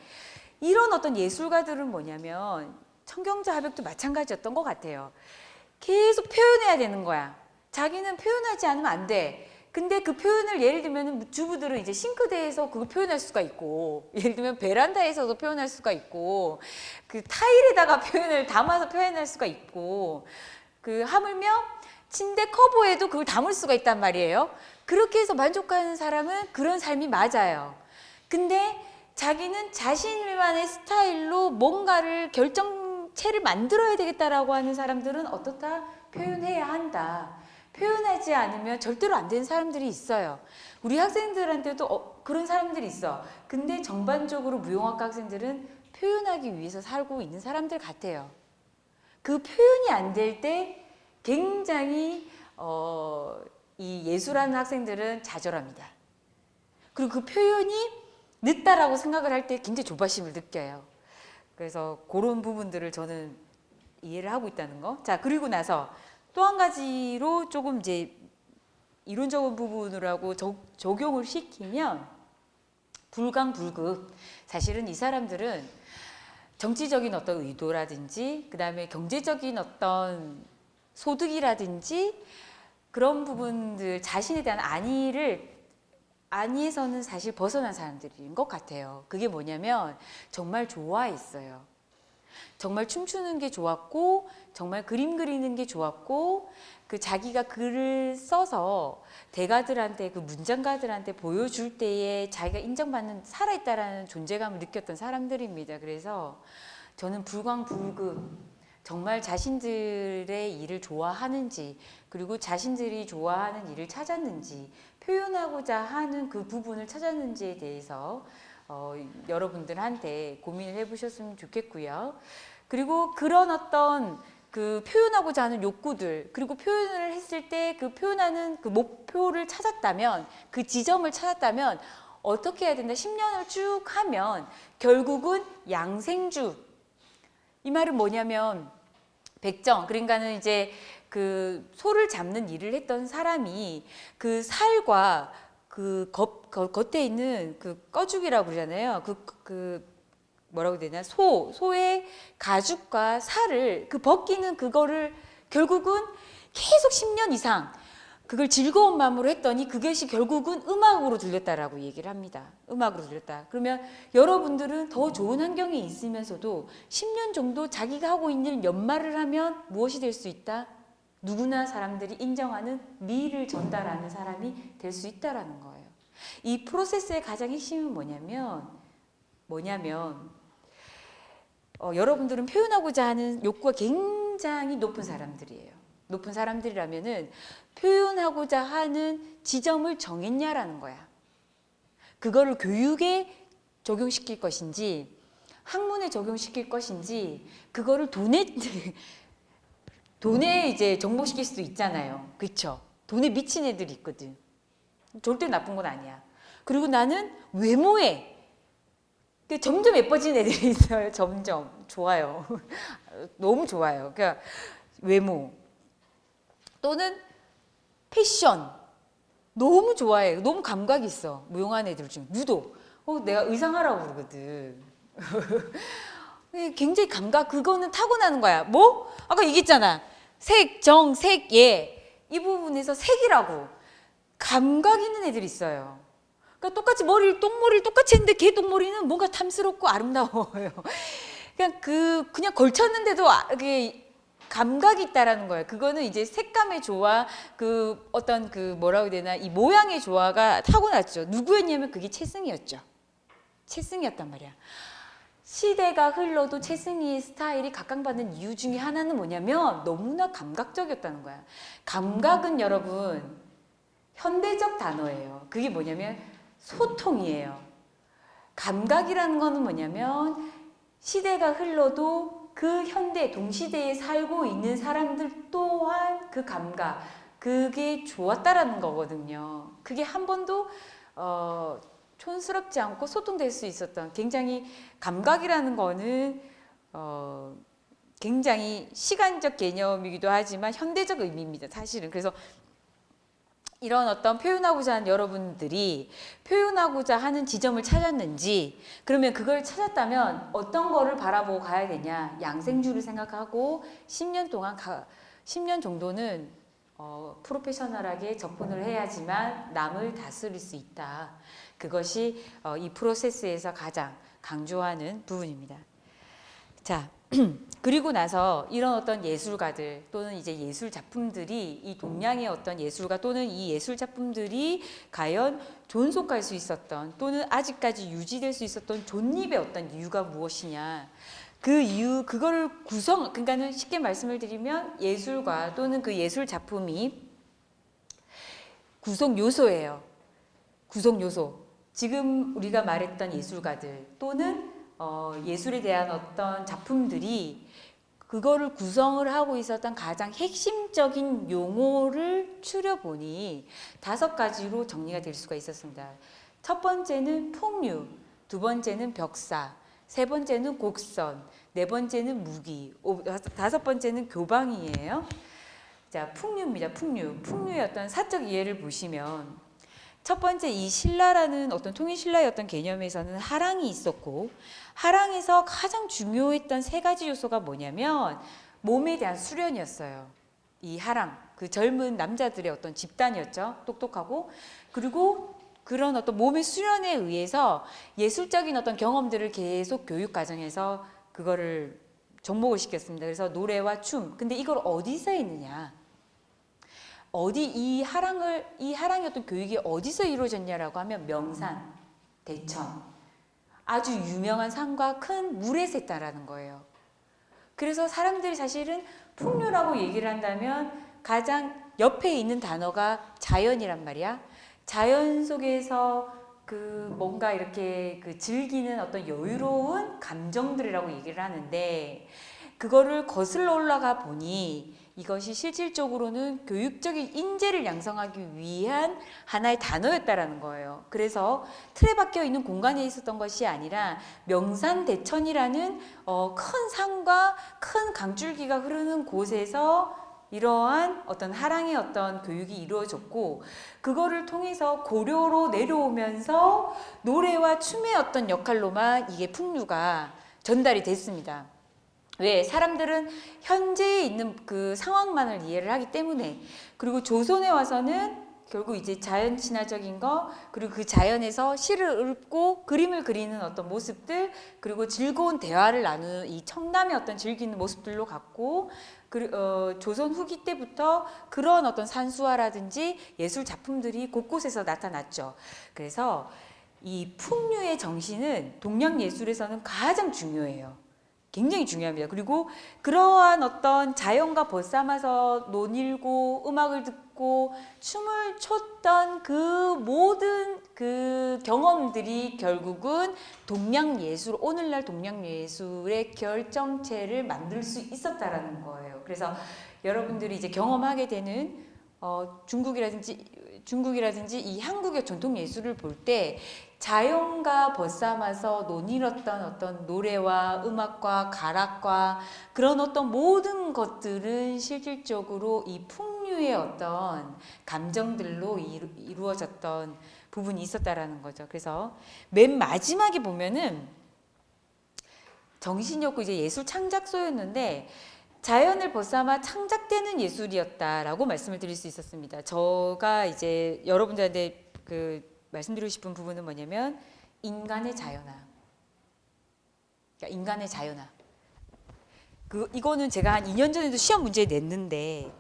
S1: 이런 어떤 예술가들은 뭐냐면 청경자 하백도 마찬가지였던 것 같아요. 계속 표현해야 되는 거야. 자기는 표현하지 않으면 안 돼. 근데 그 표현을 예를 들면 주부들은 이제 싱크대에서 그걸 표현할 수가 있고, 예를 들면 베란다에서도 표현할 수가 있고, 그 타일에다가 표현을 담아서 표현할 수가 있고, 하물며 침대 커버에도 그걸 담을 수가 있단 말이에요. 그렇게 해서 만족하는 사람은 그런 삶이 맞아요. 근데 자기는 자신만의 스타일로 뭔가를 결정체를 만들어야 되겠다라고 하는 사람들은 어떻다? 표현해야 한다. 표현하지 않으면 절대로 안 되는 사람들이 있어요. 우리 학생들한테도 그런 사람들이 있어. 근데 전반적으로 무용학과 학생들은 표현하기 위해서 살고 있는 사람들 같아요. 그 표현이 안 될 때 굉장히 이 예술하는 학생들은 좌절합니다. 그리고 그 표현이 늦다라고 생각을 할 때 굉장히 조바심을 느껴요. 그래서 그런 부분들을 저는 이해를 하고 있다는 거. 자, 그리고 나서 또 한 가지로 조금 이제 이론적인 부분을 하고 적용을 시키면 불강불급. 사실은 이 사람들은 정치적인 어떤 의도라든지 그 다음에 경제적인 어떤 소득이라든지 그런 부분들, 자신에 대한 안위에서는 사실 벗어난 사람들인 것 같아요. 그게 뭐냐면 정말 좋아했어요. 정말 춤추는 게 좋았고, 정말 그림 그리는 게 좋았고, 자기가 글을 써서 대가들한테, 문장가들한테 보여줄 때에 자기가 인정받는, 살아있다라는 존재감을 느꼈던 사람들입니다. 그래서 저는 불광불급, 정말 자신들의 일을 좋아하는지, 그리고 자신들이 좋아하는 일을 찾았는지, 표현하고자 하는 그 부분을 찾았는지에 대해서 여러분들한테 고민을 해보셨으면 좋겠고요. 그리고 그런 어떤 표현하고자 하는 욕구들, 그리고 표현을 했을 때 그 표현하는 그 목표를 찾았다면, 그 지점을 찾았다면 어떻게 해야 된다? 10년을 쭉 하면 결국은 양생주. 이 말은 뭐냐면 백정, 그러니까는 이제 소를 잡는 일을 했던 사람이 그 살과 겉에 있는 꺼죽이라고 그러잖아요. 뭐라고 되나? 소의 가죽과 살을 벗기는 그거를 결국은 계속 10년 이상 그걸 즐거운 마음으로 했더니 그것이 결국은 음악으로 들렸다라고 얘기를 합니다. 음악으로 들렸다. 그러면 여러분들은 더 좋은 환경에 있으면서도 10년 정도 자기가 하고 있는 연말을 하면 무엇이 될 수 있다? 누구나 사람들이 인정하는 미를 전달하는 사람이 될 수 있다라는 거예요. 이 프로세스의 가장 핵심은 뭐냐면 여러분들은 표현하고자 하는 욕구가 굉장히 높은 사람들이에요. 높은 사람들이라면은 표현하고자 하는 지점을 정했냐라는 거야. 그거를 교육에 적용시킬 것인지, 학문에 적용시킬 것인지, 그거를 돈에 이제 정복시킬 수도 있잖아요. 그렇죠? 돈에 미친 애들이 있거든. 절대 나쁜 건 아니야. 그리고 나는 외모에 점점 예뻐진 애들이 있어요. 점점. 좋아요. 너무 좋아요. 그러니까 외모 또는 패션 너무 좋아해. 너무 감각이 있어. 무용한 애들 중에 유독 내가 의상하라고 그러거든. 굉장히 감각, 그거는 타고나는 거야. 뭐? 아까 얘기했잖아. 색, 정, 색, 예. 이 부분에서 색이라고 감각 있는 애들이 있어요. 그러니까 똑같이 똥머리를 똑같이 했는데 걔 똥머리는 뭔가 탐스럽고 아름다워요. 그냥 걸쳤는데도 감각이 있다라는 거예요. 그거는 이제 색감의 조화, 그 어떤 그 뭐라고 해야 되나, 이 모양의 조화가 타고났죠. 누구였냐면 그게 채승이었죠. 채승이었단 말이야. 시대가 흘러도 채승이의 스타일이 각광받는 이유 중에 하나는 뭐냐면 너무나 감각적이었다는 거야. 감각은 여러분 현대적 단어예요. 그게 뭐냐면 소통이에요. 감각이라는 거는 뭐냐면 시대가 흘러도 그 현대 동시대에 살고 있는 사람들 또한 그 감각, 그게 좋았다라는 거거든요. 그게 한 번도 촌스럽지 않고 소통될 수 있었던, 굉장히 감각이라는 거는 굉장히 시간적 개념이기도 하지만 현대적 의미입니다, 사실은. 그래서 이런 어떤 표현하고자 하는 여러분들이 표현하고자 하는 지점을 찾았는지, 그러면 그걸 찾았다면 어떤 거를 바라보고 가야 되냐, 양생주를 생각하고 10년 동안 10년 정도는 프로페셔널하게 접근을 해야지만 남을 다스릴 수 있다. 그것이 이 프로세스에서 가장 강조하는 부분입니다. 자, 그리고 나서 이런 어떤 예술가들 또는 이제 예술 작품들이, 이 동양의 어떤 예술가 또는 이 예술 작품들이 과연 존속할 수 있었던 또는 아직까지 유지될 수 있었던 존립의 어떤 이유가 무엇이냐, 그 이유, 그거를 그러니까는 쉽게 말씀을 드리면 예술가 또는 그 예술 작품이 구성 요소예요. 구성 요소. 지금 우리가 말했던 예술가들 또는 예술에 대한 어떤 작품들이 그거를 구성을 하고 있었던 가장 핵심적인 용어를 추려보니 5가지로 정리가 될 수가 있었습니다. 첫 번째는 풍류, 두 번째는 벽사, 세 번째는 곡선, 네 번째는 무기, 5번째는 교방이에요. 자, 풍류입니다. 풍류의 어떤 사적 이해를 보시면 첫 번째, 이 신라라는 어떤 통일신라의 어떤 개념에서는 하랑이 있었고, 하랑에서 가장 중요했던 3가지 요소가 뭐냐면 몸에 대한 수련이었어요. 이 하랑, 그 젊은 남자들의 어떤 집단이었죠. 똑똑하고. 그리고 그런 어떤 몸의 수련에 의해서 예술적인 어떤 경험들을 계속 교육 과정에서 그거를 접목을 시켰습니다. 그래서 노래와 춤. 근데 이걸 어디서 했느냐? 이 하랑의 어떤 교육이 어디서 이루어졌냐라고 하면 명산, 대천, 아주 유명한 산과 큰 물에서 했다라는 거예요. 그래서 사람들이 사실은 풍류라고 얘기를 한다면 가장 옆에 있는 단어가 자연이란 말이야. 자연 속에서 그 뭔가 이렇게 그 즐기는 어떤 여유로운 감정들이라고 얘기를 하는데, 그거를 거슬러 올라가 보니 이것이 실질적으로는 교육적인 인재를 양성하기 위한 하나의 단어였다라는 거예요. 그래서 틀에 박혀 있는 공간에 있었던 것이 아니라 명산대천이라는 큰 산과 큰 강줄기가 흐르는 곳에서 이러한 어떤 하랑의 어떤 교육이 이루어졌고, 그거를 통해서 고려로 내려오면서 노래와 춤의 어떤 역할로만 이게 풍류가 전달이 됐습니다. 왜? 사람들은 현재에 있는 그 상황만을 이해를 하기 때문에. 그리고 조선에 와서는 결국 이제 자연 친화적인 거, 그리고 그 자연에서 시를 읊고 그림을 그리는 어떤 모습들, 그리고 즐거운 대화를 나누는 이 청남의 어떤 즐기는 모습들로 갔고, 조선 후기 때부터 그런 어떤 산수화라든지 예술 작품들이 곳곳에서 나타났죠. 그래서 이 풍류의 정신은 동양 예술에서는 가장 중요해요. 굉장히 중요합니다. 그리고 그러한 어떤 자연과 벗삼아서 논일고 음악을 듣고 춤을 췄던 그 모든 그 경험들이 결국은 동양 예술, 오늘날 동양 예술의 결정체를 만들 수 있었다라는 거예요. 그래서 여러분들이 이제 경험하게 되는 중국이라든지 이 한국의 전통 예술을 볼 때 자연과 벗삼아서 논일었던 어떤 노래와 음악과 가락과 그런 어떤 모든 것들은 실질적으로 이 풍류의 어떤 감정들로 이루어졌던 부분이 있었다라는 거죠. 그래서 맨 마지막에 보면은 정신이 없고 이제 예술 창작소였는데 자연을 벗삼아 창작되는 예술이었다라고 말씀을 드릴 수 있었습니다. 제가 이제 여러분들한테 말씀드리고 싶은 부분은 뭐냐면 인간의 자연화. 그러니까 인간의 자연화. 이거는 제가 한 2년 전에도 시험 문제 냈는데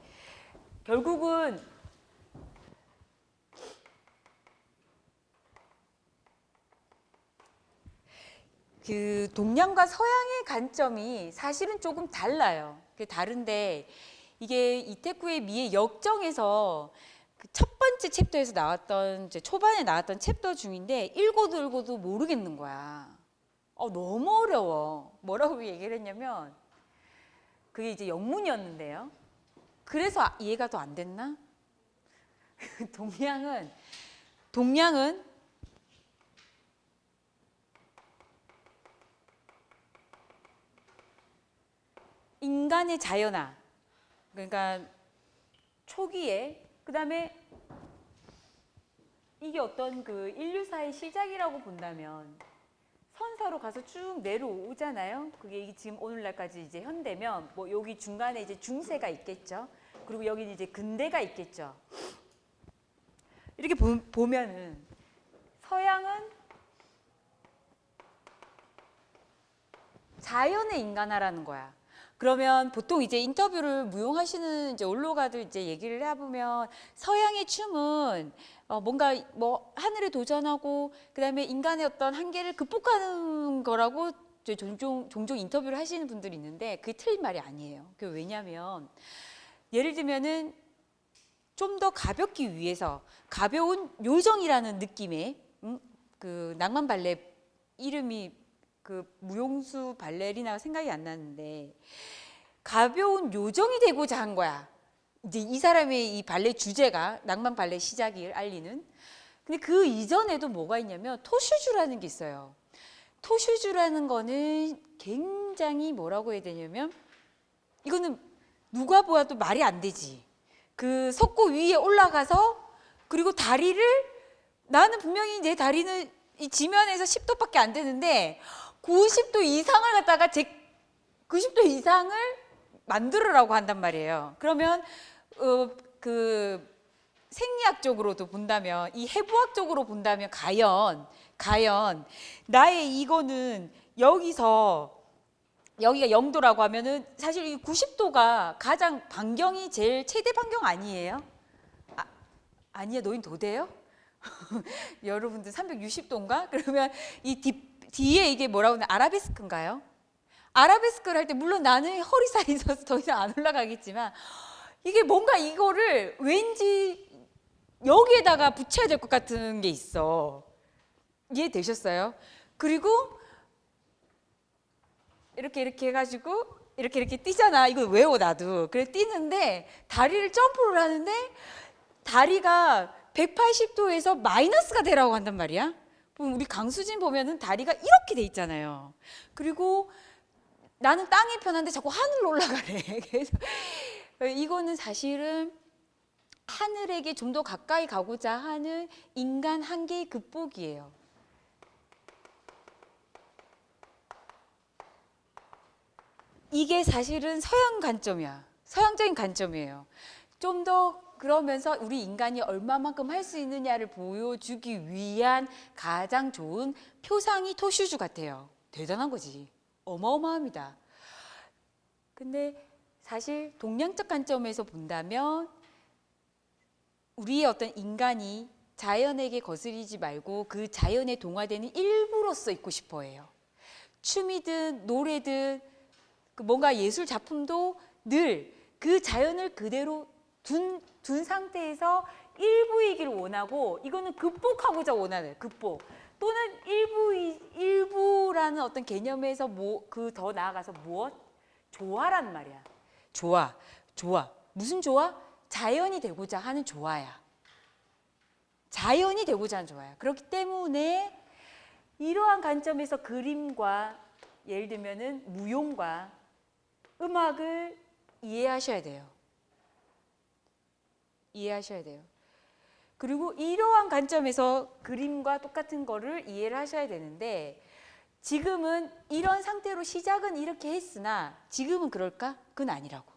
S1: 결국은 그 동양과 서양의 관점이 사실은 조금 달라요. 다른데 이게 이테쿠의 미의 역정에서 그 첫 번째 챕터에서 나왔던 이제 초반에 나왔던 챕터 중인데 읽어도 모르겠는 거야. 너무 어려워. 뭐라고 얘기를 했냐면 그게 이제 영문이었는데요. 그래서 이해가 더 안 됐나? 동양은 인간의 자연화, 그러니까 초기에, 그 다음에 이게 어떤 그 인류사의 시작이라고 본다면 선사로 가서 쭉 내려오잖아요. 그게 지금 오늘날까지 이제 현대면 뭐 여기 중간에 이제 중세가 있겠죠. 그리고 여기 이제 근대가 있겠죠. 이렇게 보면은 서양은 자연의 인간화라는 거야. 그러면 보통 이제 인터뷰를 무용하시는 이제 언론가들 이제 얘기를 해보면 서양의 춤은 뭔가 뭐 하늘에 도전하고 그다음에 인간의 어떤 한계를 극복하는 거라고 종종 인터뷰를 하시는 분들이 있는데 그게 틀린 말이 아니에요. 왜냐하면 예를 들면은 좀 더 가볍기 위해서 가벼운 요정이라는 느낌의 그 낭만 발레 이름이 그 무용수 발레리나 생각이 안 나는데 가벼운 요정이 되고자 한 거야. 이제 이 사람의 이 발레 주제가 낭만 발레 시작을 알리는. 근데 그 이전에도 뭐가 있냐면 토슈즈라는 게 있어요. 토슈즈라는 거는 굉장히 뭐라고 해야 되냐면 이거는 누가 보아도 말이 안 되지. 그 석고 위에 올라가서 그리고 다리를 나는 분명히 내 다리는 이 지면에서 10도밖에 안 되는데 90도 이상을 갖다가 90도 이상을 만들으라고 한단 말이에요. 그러면 그 생리학적으로도 본다면 이 해부학적으로 본다면 과연 나의 이거는 여기가 0도라고 하면은 사실 이 90도가 가장 반경이 제일 최대 반경 아니에요? 아니야, 너희 도대요? 여러분들 360도인가? 그러면 이 뒤에 이게 뭐라고 하나 아라베스크인가요? 아라베스크를 할 때 물론 나는 허리살이 있어서 더 이상 안 올라가겠지만 이게 뭔가 이거를 왠지 여기에다가 붙여야 될 것 같은 게 있어. 이해되셨어요? 그리고 이렇게 해가지고 이렇게 뛰잖아. 이거 외워 나도. 그래 뛰는데 다리를 점프를 하는데 다리가 180도에서 마이너스가 되라고 한단 말이야. 우리 강수진 보면은 다리가 이렇게 돼 있잖아요. 그리고 나는 땅이 편한데 자꾸 하늘로 올라가래. 그래서 이거는 사실은 하늘에게 좀 더 가까이 가고자 하는 인간 한계의 극복이에요. 이게 사실은 서양 관점이야. 서양적인 관점이에요. 좀 더 그러면서 우리 인간이 얼마만큼 할 수 있느냐를 보여주기 위한 가장 좋은 표상이 토슈즈 같아요. 대단한 거지. 어마어마합니다. 근데 사실 동양적 관점에서 본다면 우리의 어떤 인간이 자연에게 거스리지 말고 그 자연에 동화되는 일부로서 있고 싶어 해요. 춤이든 노래든 뭔가 예술 작품도 늘 그 자연을 그대로 둔 상태에서 일부이기를 원하고 이거는 극복하고자 원하는 극복 또는 일부라는 어떤 개념에서 그 더 나아가서 무엇? 조화란 말이야. 조화. 무슨 조화? 자연이 되고자 하는 조화야. 자연이 되고자 하는 조화야. 그렇기 때문에 이러한 관점에서 그림과 예를 들면은 무용과 음악을 이해하셔야 돼요. 그리고 이러한 관점에서 그림과 똑같은 거를 이해를 하셔야 되는데 지금은 이런 상태로 시작은 이렇게 했으나 지금은 그럴까? 그건 아니라고.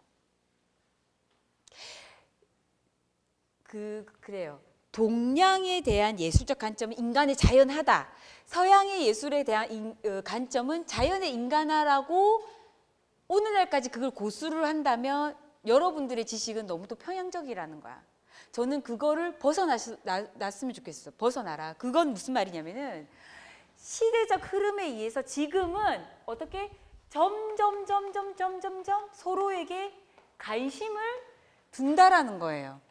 S1: 그래요. 동양에 대한 예술적 관점은 인간의 자연하다. 서양의 예술에 대한 관점은 자연의 인간화라고 오늘날까지 그걸 고수를 한다면 여러분들의 지식은 너무도 평양적이라는 거야. 저는 그거를 벗어났으면 좋겠어. 벗어나라. 그건 무슨 말이냐면은 시대적 흐름에 의해서 지금은 어떻게 점점 서로에게 관심을 둔다라는 거예요.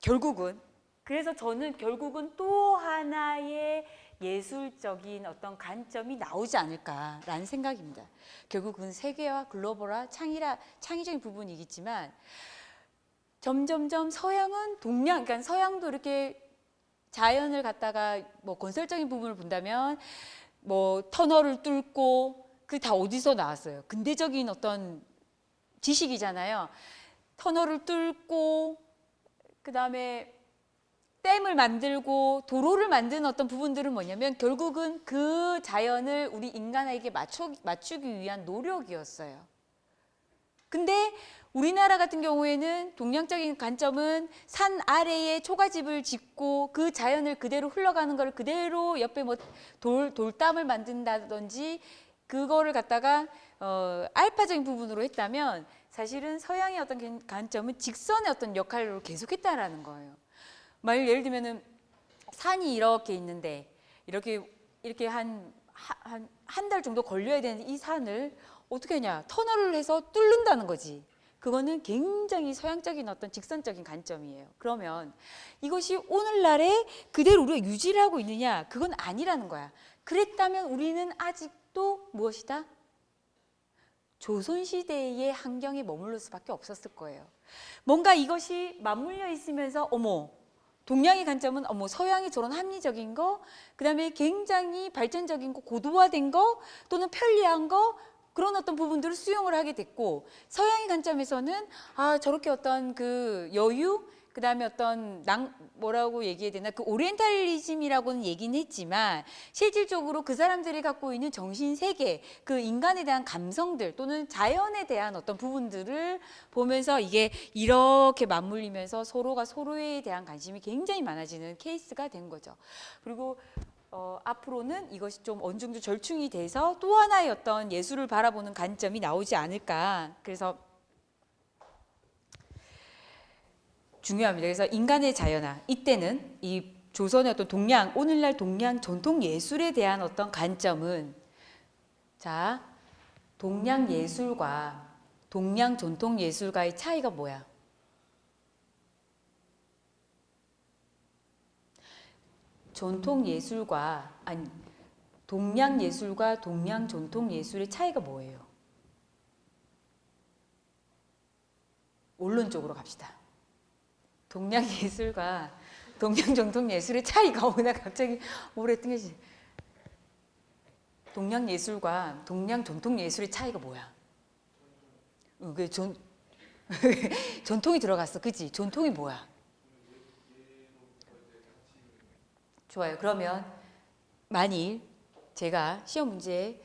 S1: 결국은. 그래서 저는 결국은 또 하나의 예술적인 어떤 관점이 나오지 않을까라는 생각입니다. 결국은 세계화, 글로벌화, 창의적인 부분이겠지만 점점점 서양은 그러니까 서양도 이렇게 자연을 갖다가 뭐 건설적인 부분을 본다면 뭐 터널을 뚫고 그 다 어디서 나왔어요? 근대적인 어떤 지식이잖아요. 터널을 뚫고 그 다음에 댐을 만들고 도로를 만드는 어떤 부분들은 뭐냐면 결국은 그 자연을 우리 인간에게 맞추기 위한 노력이었어요. 근데 우리나라 같은 경우에는 동양적인 관점은 산 아래에 초가집을 짓고 그 자연을 그대로 흘러가는 걸 그대로 옆에 뭐 돌담을 만든다든지 그거를 갖다가 알파적인 부분으로 했다면 사실은 서양의 어떤 관점은 직선의 어떤 역할로 계속했다라는 거예요. 예를 들면은 산이 이렇게 있는데 이렇게 한 달 정도 걸려야 되는 이 산을 어떻게 하냐? 터널을 해서 뚫는다는 거지. 그거는 굉장히 서양적인 어떤 직선적인 관점이에요. 그러면 이것이 오늘날에 그대로 우리가 유지를 하고 있느냐? 그건 아니라는 거야. 그랬다면 우리는 아직도 무엇이다? 조선시대의 환경에 머물러 수밖에 없었을 거예요. 뭔가 이것이 맞물려 있으면서 어머 동양의 관점은 어머 서양이 저런 합리적인 거, 그 다음에 굉장히 발전적인 거, 고도화된 거 또는 편리한 거 그런 어떤 부분들을 수용을 하게 됐고 서양의 관점에서는 아 저렇게 어떤 그 여유 그 다음에 어떤 뭐라고 얘기해야 되나 그 오리엔탈리즘이라고는 얘기는 했지만 실질적으로 그 사람들이 갖고 있는 정신세계 그 인간에 대한 감성들 또는 자연에 대한 어떤 부분들을 보면서 이게 이렇게 맞물리면서 서로가 서로에 대한 관심이 굉장히 많아지는 케이스가 된 거죠. 그리고 앞으로는 이것이 좀 어느 정도 절충이 돼서 또 하나의 어떤 예술을 바라보는 관점이 나오지 않을까. 그래서 중요합니다. 그래서 인간의 자연화 이때는 이 조선의 어떤 동양 오늘날 동양 전통 예술에 대한 어떤 관점은 자 동양 예술과 동양 전통 예술과의 차이가 뭐야? 전통 예술과 아니 동양 예술과 동양 전통 예술의 차이가 뭐예요? 원론적으로 갑시다. 동양 예술과 동양 전통 예술의 차이가 오나 갑자기 오랬던 게 동양 예술과 동양 전통 예술의 차이가 뭐야? 그 전통이 들어갔어, 그지? 전통이 뭐야? 좋아요. 그러면 만일 제가 시험 문제에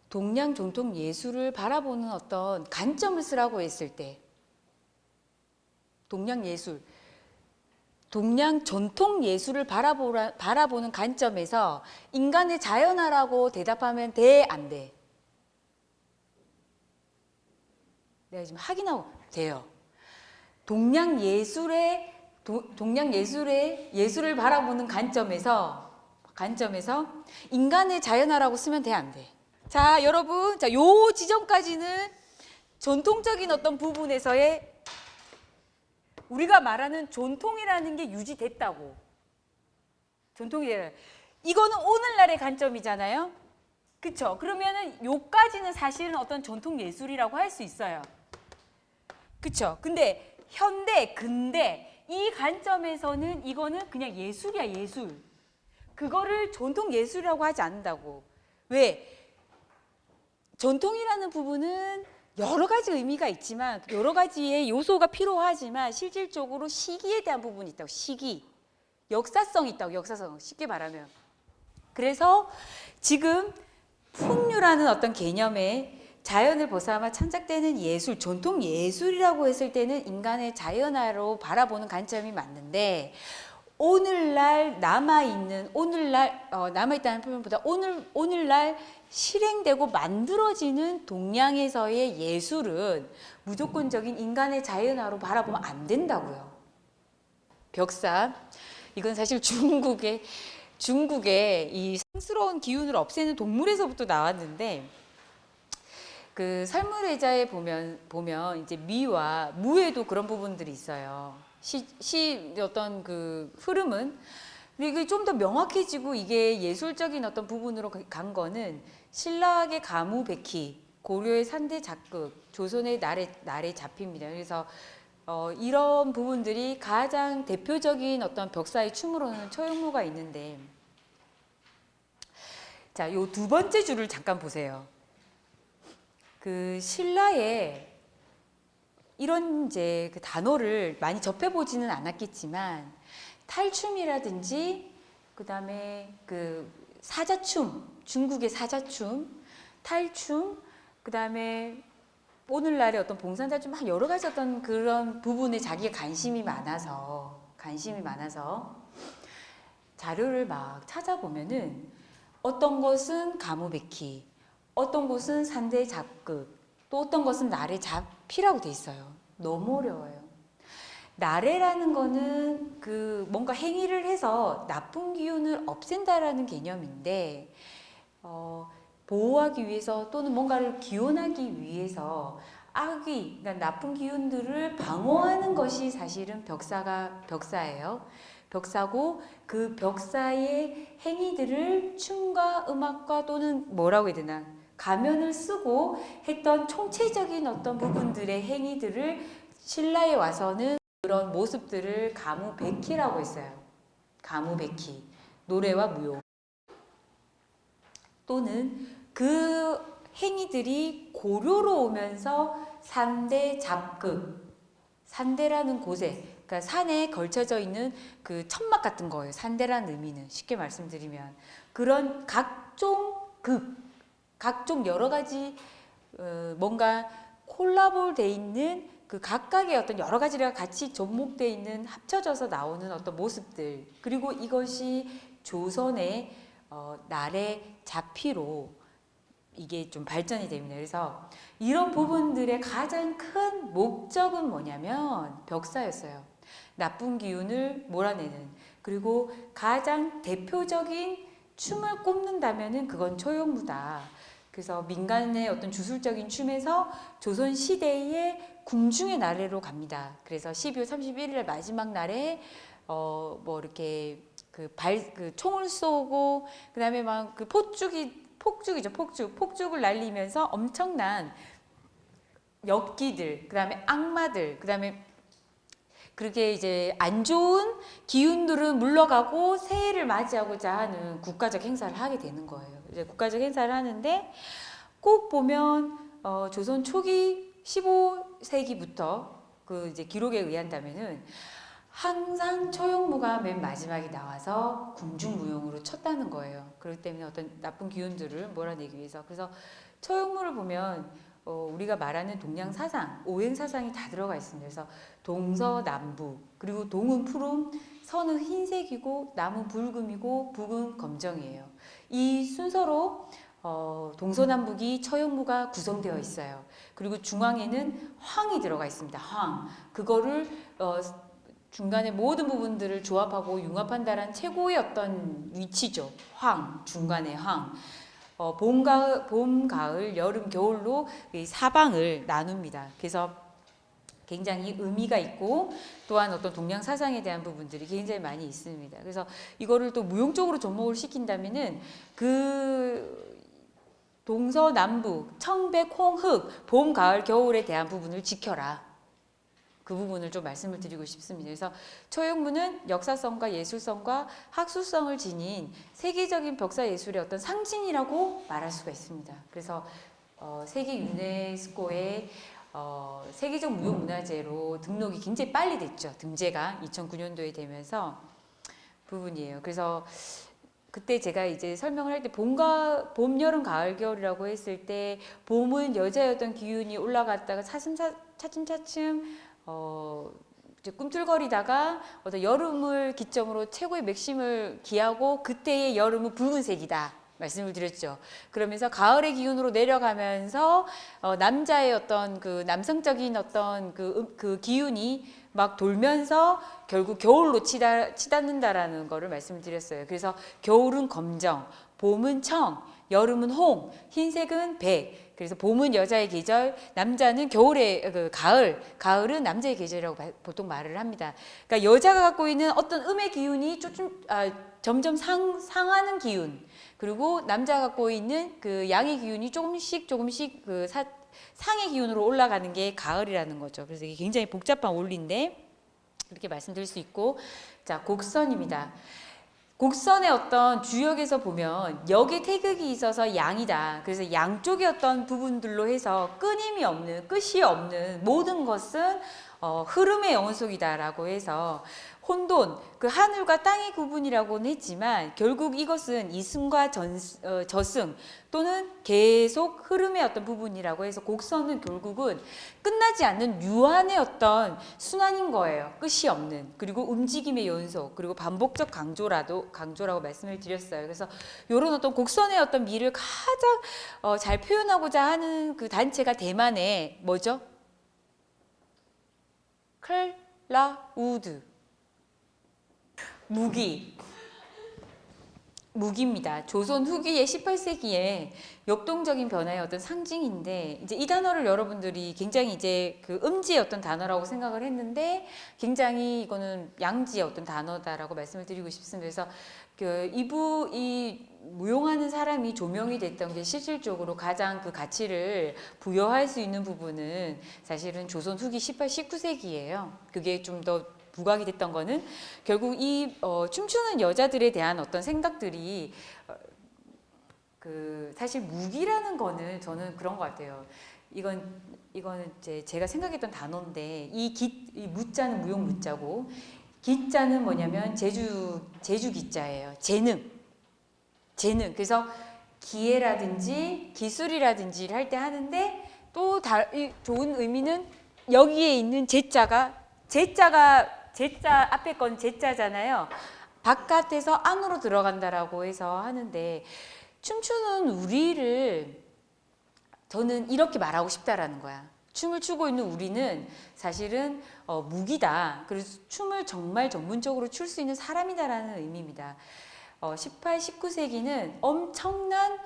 S1: 동양 전통 예술을 바라보는 어떤 관점을 쓰라고 했을 때 동양 예술 동양 전통 예술을 바라보는 관점에서 인간의 자연화라고 대답하면 돼, 안 돼? 내가 지금 확인하고 돼요. 동양 예술의 예술을 바라보는 관점에서 인간의 자연화라고 쓰면 돼, 안 돼? 자, 여러분, 자, 요 지점까지는 전통적인 어떤 부분에서의 우리가 말하는 전통이라는 게 유지됐다고. 전통이래요. 이거는 오늘날의 관점이잖아요. 그쵸? 그러면은 요까지는 사실은 어떤 전통 예술이라고 할 수 있어요. 그쵸? 근데 근대 이 관점에서는 이거는 그냥 예술이야, 예술. 그거를 전통 예술이라고 하지 않는다고. 왜? 전통이라는 부분은 여러 가지 의미가 있지만 여러 가지의 요소가 필요하지만 실질적으로 시기에 대한 부분이 있다고. 시기, 역사성이 있다고. 역사성, 쉽게 말하면. 그래서 지금 풍류라는 어떤 개념에 자연을 벗어나 창작되는 예술, 전통 예술이라고 했을 때는 인간의 자연화로 바라보는 관점이 맞는데 오늘날 남아있다는 표현보다 오늘날 실행되고 만들어지는 동양에서의 예술은 무조건적인 인간의 자연화로 바라보면 안 된다고요. 벽사, 이건 사실 중국의 이 상스러운 기운을 없애는 동물에서부터 나왔는데, 그 설물의자에 보면 이제 미와 무에도 그런 부분들이 있어요. 시 어떤 그 흐름은. 근데 이게 좀 더 명확해지고 이게 예술적인 어떤 부분으로 간 거는 신라학의 가무백희, 고려의 산대작극, 조선의 날에 잡힙니다. 그래서 이런 부분들이 가장 대표적인 어떤 벽사의 춤으로는 처용무가 있는데, 자, 요 두 번째 줄을 잠깐 보세요. 그 신라에 이런 이제 그 단어를 많이 접해보지는 않았겠지만, 탈춤이라든지 그다음에 그 사자춤, 중국의 사자춤, 탈춤, 그다음에 오늘날의 어떤 봉산자춤, 막 여러 가지 어떤 그런 부분에 자기가 관심이 많아서 자료를 막 찾아보면은 어떤 것은 가무백희, 어떤 것은 산대작극, 또 어떤 것은 나래잡피라고 돼 있어요. 너무 어려워요. 나래라는 거는 그 뭔가 행위를 해서 나쁜 기운을 없앤다라는 개념인데, 보호하기 위해서 또는 뭔가를 기원하기 위해서 악의, 그러니까 나쁜 기운들을 방어하는 것이 사실은 벽사예요. 벽사고, 그 벽사의 행위들을 춤과 음악과 또는 뭐라고 해야 되나, 가면을 쓰고 했던 총체적인 어떤 부분들의 행위들을 신라에 와서는 그런 모습들을 가무백희라고 했어요. 가무백희, 노래와 무용. 또는 그 행위들이 고려로 오면서 산대잡극, 산대라는 곳에, 그러니까 산에 걸쳐져 있는 그 천막 같은 거예요. 산대라는 의미는 쉽게 말씀드리면 그런 각종 여러 가지 뭔가 콜라보돼 있는 그 각각의 어떤 여러 가지가 같이 접목되어 있는, 합쳐져서 나오는 어떤 모습들, 그리고 이것이 조선의 날의 자피로 이게 좀 발전이 됩니다. 그래서 이런 부분들의 가장 큰 목적은 뭐냐면 벽사였어요. 나쁜 기운을 몰아내는. 그리고 가장 대표적인 춤을 꼽는다면은 그건 처용무다. 그래서 민간의 어떤 주술적인 춤에서 조선 시대의 궁중의 날에로 갑니다. 그래서 12월 31일 마지막 날에 뭐 이렇게 그 총을 쏘고, 그다음에 막 그 폭죽을 날리면서 엄청난 엽기들, 그다음에 악마들, 그다음에 그렇게 이제 안 좋은 기운들은 물러가고 새해를 맞이하고자 하는 국가적 행사를 하게 되는 거예요. 이제 국가적 행사를 하는데, 꼭 보면 조선 초기 15세기부터 그 이제 기록에 의한다면은 항상 처용무가 맨 마지막에 나와서 궁중무용으로 쳤다는 거예요. 그렇기 때문에 어떤 나쁜 기운들을 몰아내기 위해서. 그래서 처용무를 보면 우리가 말하는 동양 사상, 오행 사상이 다 들어가 있습니다. 그래서 동서남북, 그리고 동은 푸름, 서는 흰색이고 남은 붉음이고 북은 검정이에요. 이 순서로 동서남북이 처용무가 구성되어 있어요. 그리고 중앙에는 황이 들어가 있습니다. 황. 그거를 중간에 모든 부분들을 조합하고 융합한다는 최고의 어떤 위치죠. 황, 중간에 황. 봄, 가을, 여름, 겨울로 이 사방을 나눕니다. 그래서 굉장히 의미가 있고, 또한 어떤 동양 사상에 대한 부분들이 굉장히 많이 있습니다. 그래서 이거를 또 무용적으로 접목을 시킨다면은 그 동서남북, 청백, 홍흑, 봄, 가을, 겨울에 대한 부분을 지켜라. 그 부분을 좀 말씀을 드리고 싶습니다. 그래서 처용무는 역사성과 예술성과 학술성을 지닌 세계적인 벽사 예술의 어떤 상징이라고 말할 수가 있습니다. 그래서 세계 유네스코의 세계적 무형문화재로 등록이 굉장히 빨리 됐죠. 등재가 2009년도에 되면서 부분이에요. 그래서 그때 제가 이제 설명을 할 때 봄, 여름, 가을, 겨울이라고 했을 때, 봄은 여자의 어떤 기운이 올라갔다가 차츰차츰 이제 꿈틀거리다가 어떤 여름을 기점으로 최고의 맥심을 기하고, 그때의 여름은 붉은색이다. 말씀을 드렸죠. 그러면서 가을의 기운으로 내려가면서 남자의 어떤 그 남성적인 어떤 그 기운이 막 돌면서 결국 겨울로 치닫는다라는 거를 말씀을 드렸어요. 그래서 겨울은 검정, 봄은 청, 여름은 홍, 흰색은 백. 그래서 봄은 여자의 계절, 남자는 겨울의 가을은 남자의 계절이라고 보통 말을 합니다. 그러니까 여자가 갖고 있는 어떤 음의 기운이 점점 상하는 기운, 그리고 남자가 갖고 있는 그 양의 기운이 조금씩 상의 기운으로 올라가는 게 가을이라는 거죠. 그래서 이게 굉장히 복잡한 원리인데 그렇게 말씀드릴 수 있고, 자, 곡선입니다. 곡선의 어떤 주역에서 보면 역의 태극이 있어서 양이다. 그래서 양쪽의 어떤 부분들로 해서 끊임이 없는, 끝이 없는 모든 것은 흐름의 영혼속이다라고 해서 혼돈, 그 하늘과 땅의 구분이라고는 했지만 결국 이것은 이승과 저승 또는 계속 흐름의 어떤 부분이라고 해서 곡선은 결국은 끝나지 않는 유한의 어떤 순환인 거예요. 끝이 없는, 그리고 움직임의 연속, 그리고 반복적 강조라고 말씀을 드렸어요. 그래서 이런 어떤 곡선의 어떤 미를 가장 잘 표현하고자 하는 그 단체가 대만의 뭐죠? 클라우드. 무기입니다. 조선 후기의 18세기에 역동적인 변화의 어떤 상징인데, 이제 이 단어를 여러분들이 굉장히 이제 그 음지의 어떤 단어라고 생각을 했는데 굉장히 이거는 양지의 어떤 단어다라고 말씀을 드리고 싶습니다. 그래서 이 무용하는 사람이 조명이 됐던 게 실질적으로 가장 그 가치를 부여할 수 있는 부분은 사실은 조선 후기 18, 19세기예요. 그게 좀 더 부각이 됐던 거는 결국 이 춤추는 여자들에 대한 어떤 생각들이 사실 무기라는 거는 저는 그런 것 같아요. 이거는 제가 생각했던 단어인데 이 무자는 무용 무자고 기자는 뭐냐면 제주 기자예요. 재능. 그래서 기회라든지 기술이라든지를 할 때 하는데 또 좋은 의미는 여기에 있는 제자 앞에 건 제자잖아요. 바깥에서 안으로 들어간다라고 해서 하는데 춤추는 우리를 저는 이렇게 말하고 싶다라는 거야. 춤을 추고 있는 우리는 사실은 무기다. 그래서 춤을 정말 전문적으로 출 수 있는 사람이다라는 의미입니다. 18, 19세기는 엄청난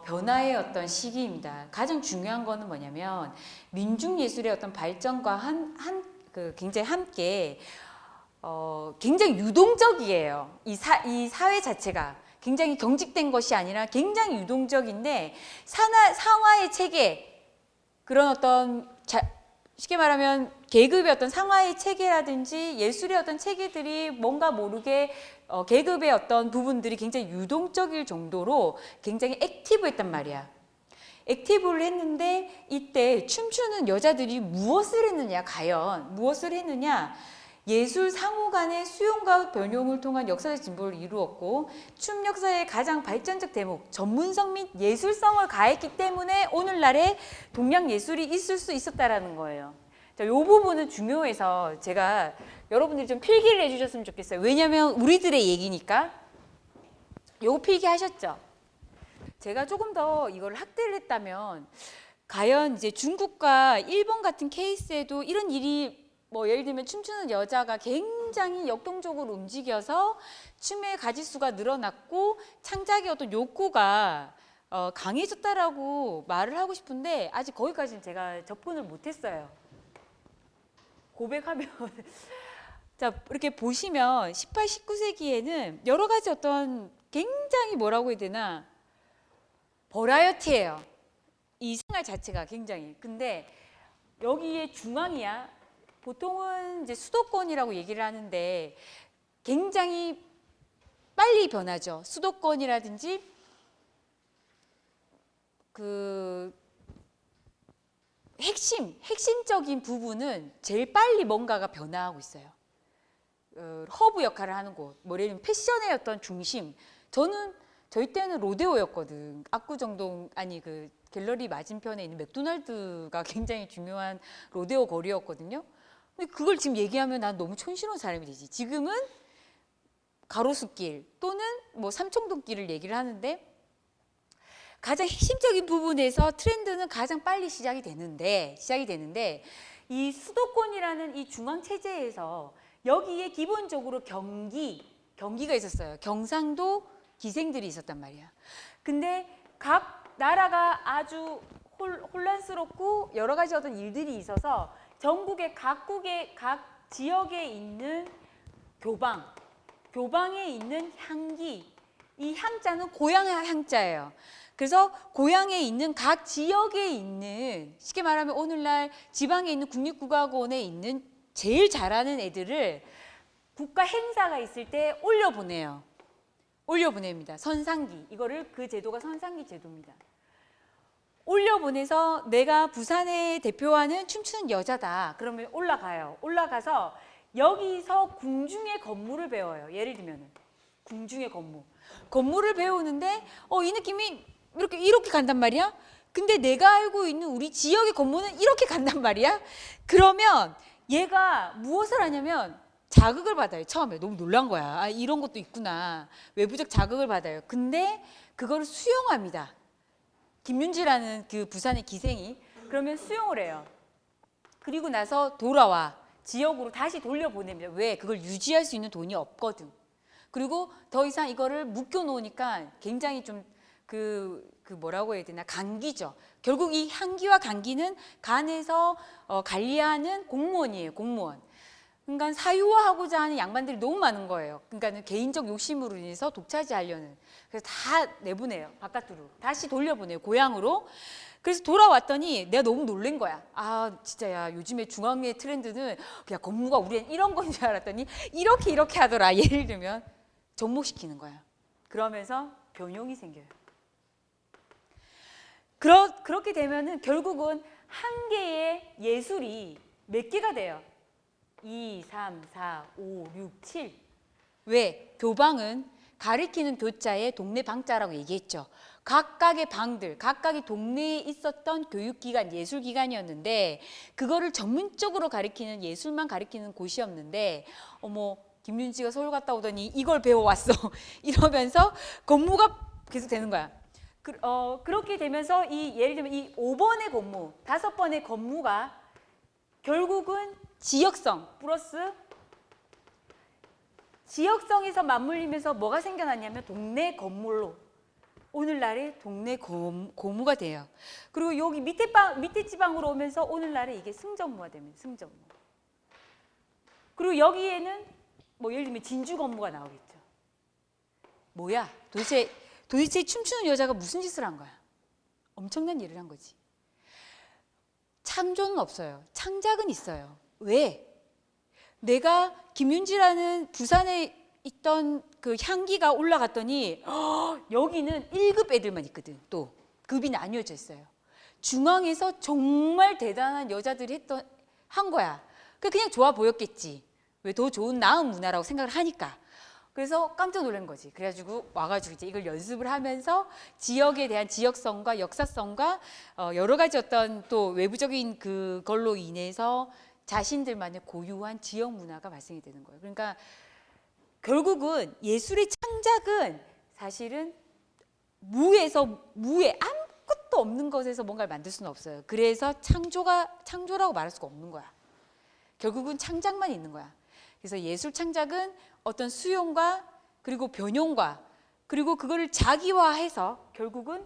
S1: 변화의 어떤 시기입니다. 가장 중요한 거는 뭐냐면 민중예술의 어떤 발전과 굉장히 함께 굉장히 유동적이에요. 이 사회 자체가 굉장히 경직된 것이 아니라 굉장히 유동적인데 상하의 체계, 그런 어떤 쉽게 말하면 계급의 어떤 상하의 체계라든지 예술의 어떤 체계들이 뭔가 모르게 계급의 어떤 부분들이 굉장히 유동적일 정도로 굉장히 액티브했단 말이야. 액티브를 했는데 이때 춤추는 여자들이 무엇을 했느냐, 과연 무엇을 했느냐, 예술 상호 간의 수용과 변용을 통한 역사적 진보를 이루었고 춤 역사의 가장 발전적 대목, 전문성 및 예술성을 가했기 때문에 오늘날의 동양 예술이 있을 수 있었다라는 거예요. 자, 이 부분은 중요해서 제가 여러분들이 좀 필기를 해주셨으면 좋겠어요. 왜냐하면 우리들의 얘기니까. 요거 필기하셨죠? 제가 조금 더 이걸 확대를 했다면 과연 이제 중국과 일본 같은 케이스에도 이런 일이 예를 들면 춤추는 여자가 굉장히 역동적으로 움직여서 춤의 가지수가 늘어났고 창작의 어떤 욕구가 강해졌다라고 말을 하고 싶은데 아직 거기까지는 제가 접근을 못했어요. 고백하면 자, 이렇게 보시면 18, 19세기에는 여러 가지 어떤 굉장히 뭐라고 해야 되나 버라이어티예요. 이 생활 자체가 굉장히. 근데 여기에 중앙이야. 보통은 이제 수도권이라고 얘기를 하는데 굉장히 빨리 변하죠. 수도권이라든지 그 핵심적인 부분은 제일 빨리 뭔가가 변화하고 있어요. 허브 역할을 하는 곳, 예를 들면 패션의 어떤 중심. 저희 때는 로데오였거든. 압구정동 그 갤러리 맞은편에 있는 맥도날드가 굉장히 중요한 로데오 거리였거든요. 근데 그걸 지금 얘기하면 난 너무 촌스러운 사람이 되지. 지금은 가로수길 또는 삼청동길을 얘기를 하는데 가장 핵심적인 부분에서 트렌드는 가장 빨리 시작이 되는데 이 수도권이라는 이 중앙 체제에서 여기에 기본적으로 경기가 있었어요. 경상도 기생들이 있었단 말이야. 근데 각 나라가 아주 혼란스럽고 여러 가지 어떤 일들이 있어서 전국의 각 지역에 있는 교방에 있는 향기, 이 향자는 고향의 향자예요. 그래서 고향에 있는 각 지역에 있는, 쉽게 말하면 오늘날 지방에 있는 국립국악원에 있는 제일 잘하는 애들을 국가 행사가 있을 때 올려보냅니다. 선상기. 이거를 그 제도가 선상기 제도입니다. 올려보내서 내가 부산에 대표하는 춤추는 여자다. 그러면 올라가요. 올라가서 여기서 궁중의 건무를 배워요. 예를 들면 궁중의 건무를 배우는데 이 느낌이 이렇게 간단 말이야. 근데 내가 알고 있는 우리 지역의 건무는 이렇게 간단 말이야. 그러면 얘가 무엇을 하냐면 자극을 받아요. 처음에 너무 놀란 거야. 아, 이런 것도 있구나. 외부적 자극을 받아요. 근데 그거를 수용합니다. 김윤지라는 그 부산의 기생이 그러면 수용을 해요. 그리고 나서 돌아와 지역으로 다시 돌려보냅니다. 왜? 그걸 유지할 수 있는 돈이 없거든. 그리고 더 이상 이거를 묶여 놓으니까 굉장히 좀 뭐라고 해야 되나, 감기죠. 결국 이 향기와 감기는 간에서 관리하는 공무원이에요. 공무원. 그러니까 사유화하고자 하는 양반들이 너무 많은 거예요. 그러니까 개인적 욕심으로 인해서 독차지하려는. 그래서 다 내보내요. 바깥으로. 다시 돌려보내요. 고향으로. 그래서 돌아왔더니 내가 너무 놀란 거야. 아, 진짜 야, 요즘에 중앙의 트렌드는 그냥 건무가 우리는 이런 건 줄 알았더니 이렇게 하더라. 예를 들면 접목시키는 거야. 그러면서 변형이 생겨요. 그렇게 되면은 결국은 한 개의 예술이 몇 개가 돼요? 2, 3, 4, 5, 6, 7. 왜? 교방은 가리키는 교자에 동네 방자라고 얘기했죠. 각각의 방들, 각각의 동네에 있었던 교육기관, 예술기관이었는데 그거를 전문적으로 가리키는, 예술만 가리키는 곳이었는데 어머, 김윤지가 서울 갔다 오더니 이걸 배워왔어. 이러면서 건무가 계속 되는 거야. 그렇게 되면서 예를 들면 이 5번의 건무, 5번의 건무가 결국은 지역성 플러스 지역성에서 맞물리면서 뭐가 생겨났냐면 동네 건물로 오늘날의 동네 고무가 돼요. 그리고 여기 밑에 지방으로 오면서 오늘날에 이게 승전무가 됩니다. 승전무. 그리고 여기에는 뭐 예를 들면 진주 건무가 나오겠죠. 뭐야? 도대체 춤추는 여자가 무슨 짓을 한 거야? 엄청난 일을 한 거지. 창조는 없어요. 창작은 있어요. 왜? 내가 김윤지라는 부산에 있던 그 향기가 올라갔더니 여기는 1급 애들만 있거든. 또 급이 나뉘어져 있어요. 중앙에서 정말 대단한 여자들이 한 거야. 그냥 좋아 보였겠지. 왜? 더 좋은 나은 문화라고 생각을 하니까. 그래서 깜짝 놀란 거지. 그래가지고 와가지고 이제 이걸 연습을 하면서 지역에 대한 지역성과 역사성과 여러 가지 어떤 또 외부적인 그걸로 인해서 자신들만의 고유한 지역 문화가 발생이 되는 거예요. 그러니까 결국은 예술의 창작은 사실은 무에 아무것도 없는 것에서 뭔가를 만들 수는 없어요. 그래서 창조라고 말할 수가 없는 거야. 결국은 창작만 있는 거야. 그래서 예술 창작은 어떤 수용과 그리고 변용과 그리고 그거를 자기화해서 결국은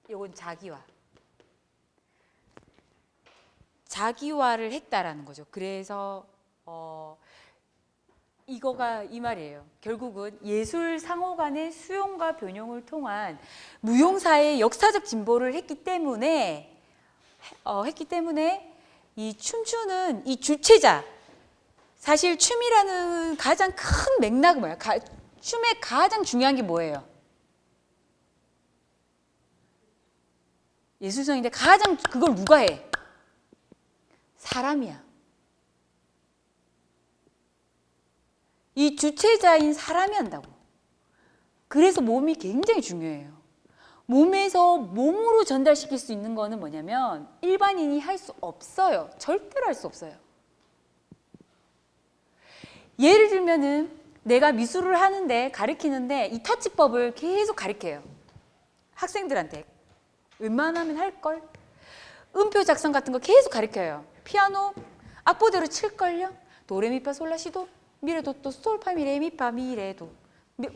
S1: 이건 자기화를 했다라는 거죠. 그래서 이거가 이 말이에요. 결국은 예술 상호 간의 수용과 변용을 통한 무용사의 역사적 진보를 했기 때문에 이 춤추는 이 주체자, 사실 춤이라는 가장 큰 맥락은 뭐예요? 춤의 가장 중요한 게 뭐예요? 예술성인데 가장 그걸 누가 해? 사람이야. 이 주체자인 사람이 한다고. 그래서 몸이 굉장히 중요해요. 몸에서 몸으로 전달시킬 수 있는 거는 뭐냐면 일반인이 할 수 없어요. 절대로 할 수 없어요. 예를 들면은 내가 미술을 하는데 가르치는데 이 터치법을 계속 가르쳐요. 학생들한테. 웬만하면 할걸. 음표 작성 같은 거 계속 가르쳐요. 피아노 악보대로 칠걸요. 도레미파솔라시도 미레도또 솔파미레미파 미레도.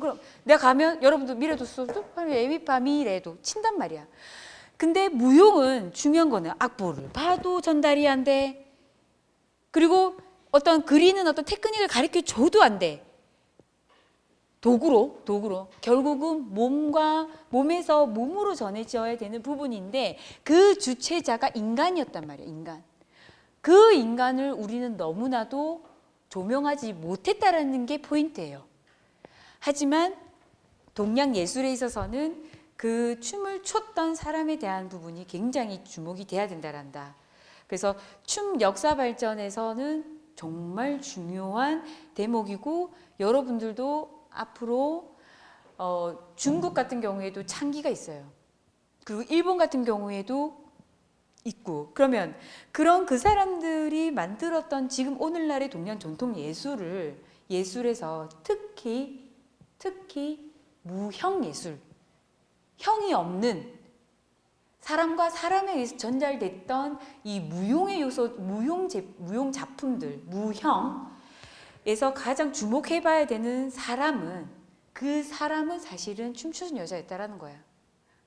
S1: 그럼 내가 가면 여러분도 미레도 솔파미레미파 미레도 친단 말이야. 근데 무용은 중요한 거는 악보를 봐도 전달이 안 돼. 그리고 어떤 그리는 어떤 테크닉을 가르쳐 줘도 안 돼. 도구로 결국은 몸에서 몸으로 전해져야 되는 부분인데 그 주체자가 인간이었단 말이야. 인간. 그 인간을 우리는 너무나도 조명하지 못했다라는 게 포인트예요. 하지만 동양 예술에 있어서는 그 춤을 췄던 사람에 대한 부분이 굉장히 주목이 돼야 된다란다. 그래서 춤 역사 발전에서는 정말 중요한 대목이고 여러분들도 앞으로 중국 같은 경우에도 창기가 있어요. 그리고 일본 같은 경우에도 있고 그러면 그런 그 사람들이 만들었던 지금 오늘날의 동양 전통 예술에서 특히 무형 예술 형이 없는 사람과 사람에 의해서 전달됐던 이 무용의 요소 무용 작품들 무형에서 가장 주목해봐야 되는 사람은 그 사람은 사실은 춤추는 여자였다라는 거야.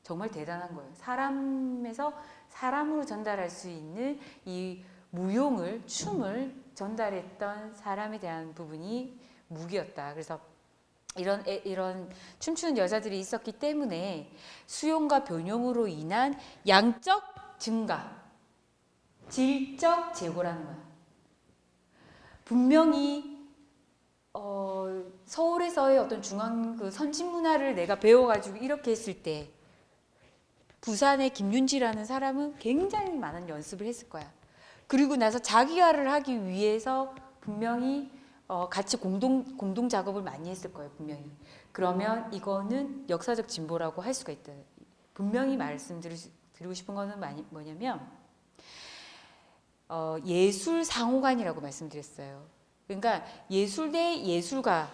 S1: 정말 대단한 거예요. 사람에서 사람으로 전달할 수 있는 이 무용을 춤을 전달했던 사람에 대한 부분이 무기였다. 그래서 이런 춤추는 여자들이 있었기 때문에 수용과 변용으로 인한 양적 증가, 질적 제고라는 거야. 분명히 서울에서의 어떤 중앙 그 선진 문화를 내가 배워가지고 이렇게 했을 때 부산의 김윤지라는 사람은 굉장히 많은 연습을 했을 거야. 그리고 나서 자기화를 하기 위해서 분명히 같이 공동 작업을 많이 했을 거예요. 분명히. 그러면 이거는 역사적 진보라고 할 수가 있다. 분명히 말씀드리고 싶은 거는 뭐냐면 예술 상호간이라고 말씀드렸어요. 그러니까 예술 대 예술가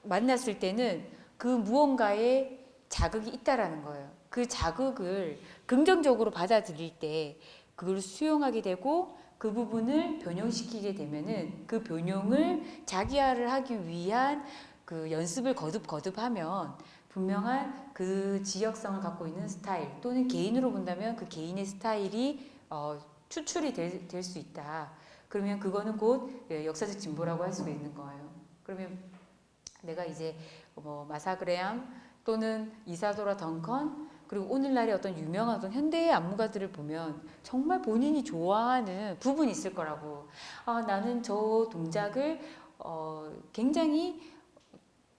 S1: 만났을 때는 그 무언가에 자극이 있다라는 거예요. 그 자극을 긍정적으로 받아들일 때 그걸 수용하게 되고 그 부분을 변형시키게 되면은 그 변형을 자기화를 하기 위한 그 연습을 거듭하면 분명한 그 지역성을 갖고 있는 스타일 또는 개인으로 본다면 그 개인의 스타일이 추출이 될 수 있다. 그러면 그거는 곧 역사적 진보라고 할 수가 있는 거예요. 그러면 내가 이제 마사그레암 또는 이사도라 덩컨 그리고 오늘날의 어떤 유명한 어떤 현대의 안무가들을 보면 정말 본인이 좋아하는 부분이 있을 거라고. 나는 저 동작을 굉장히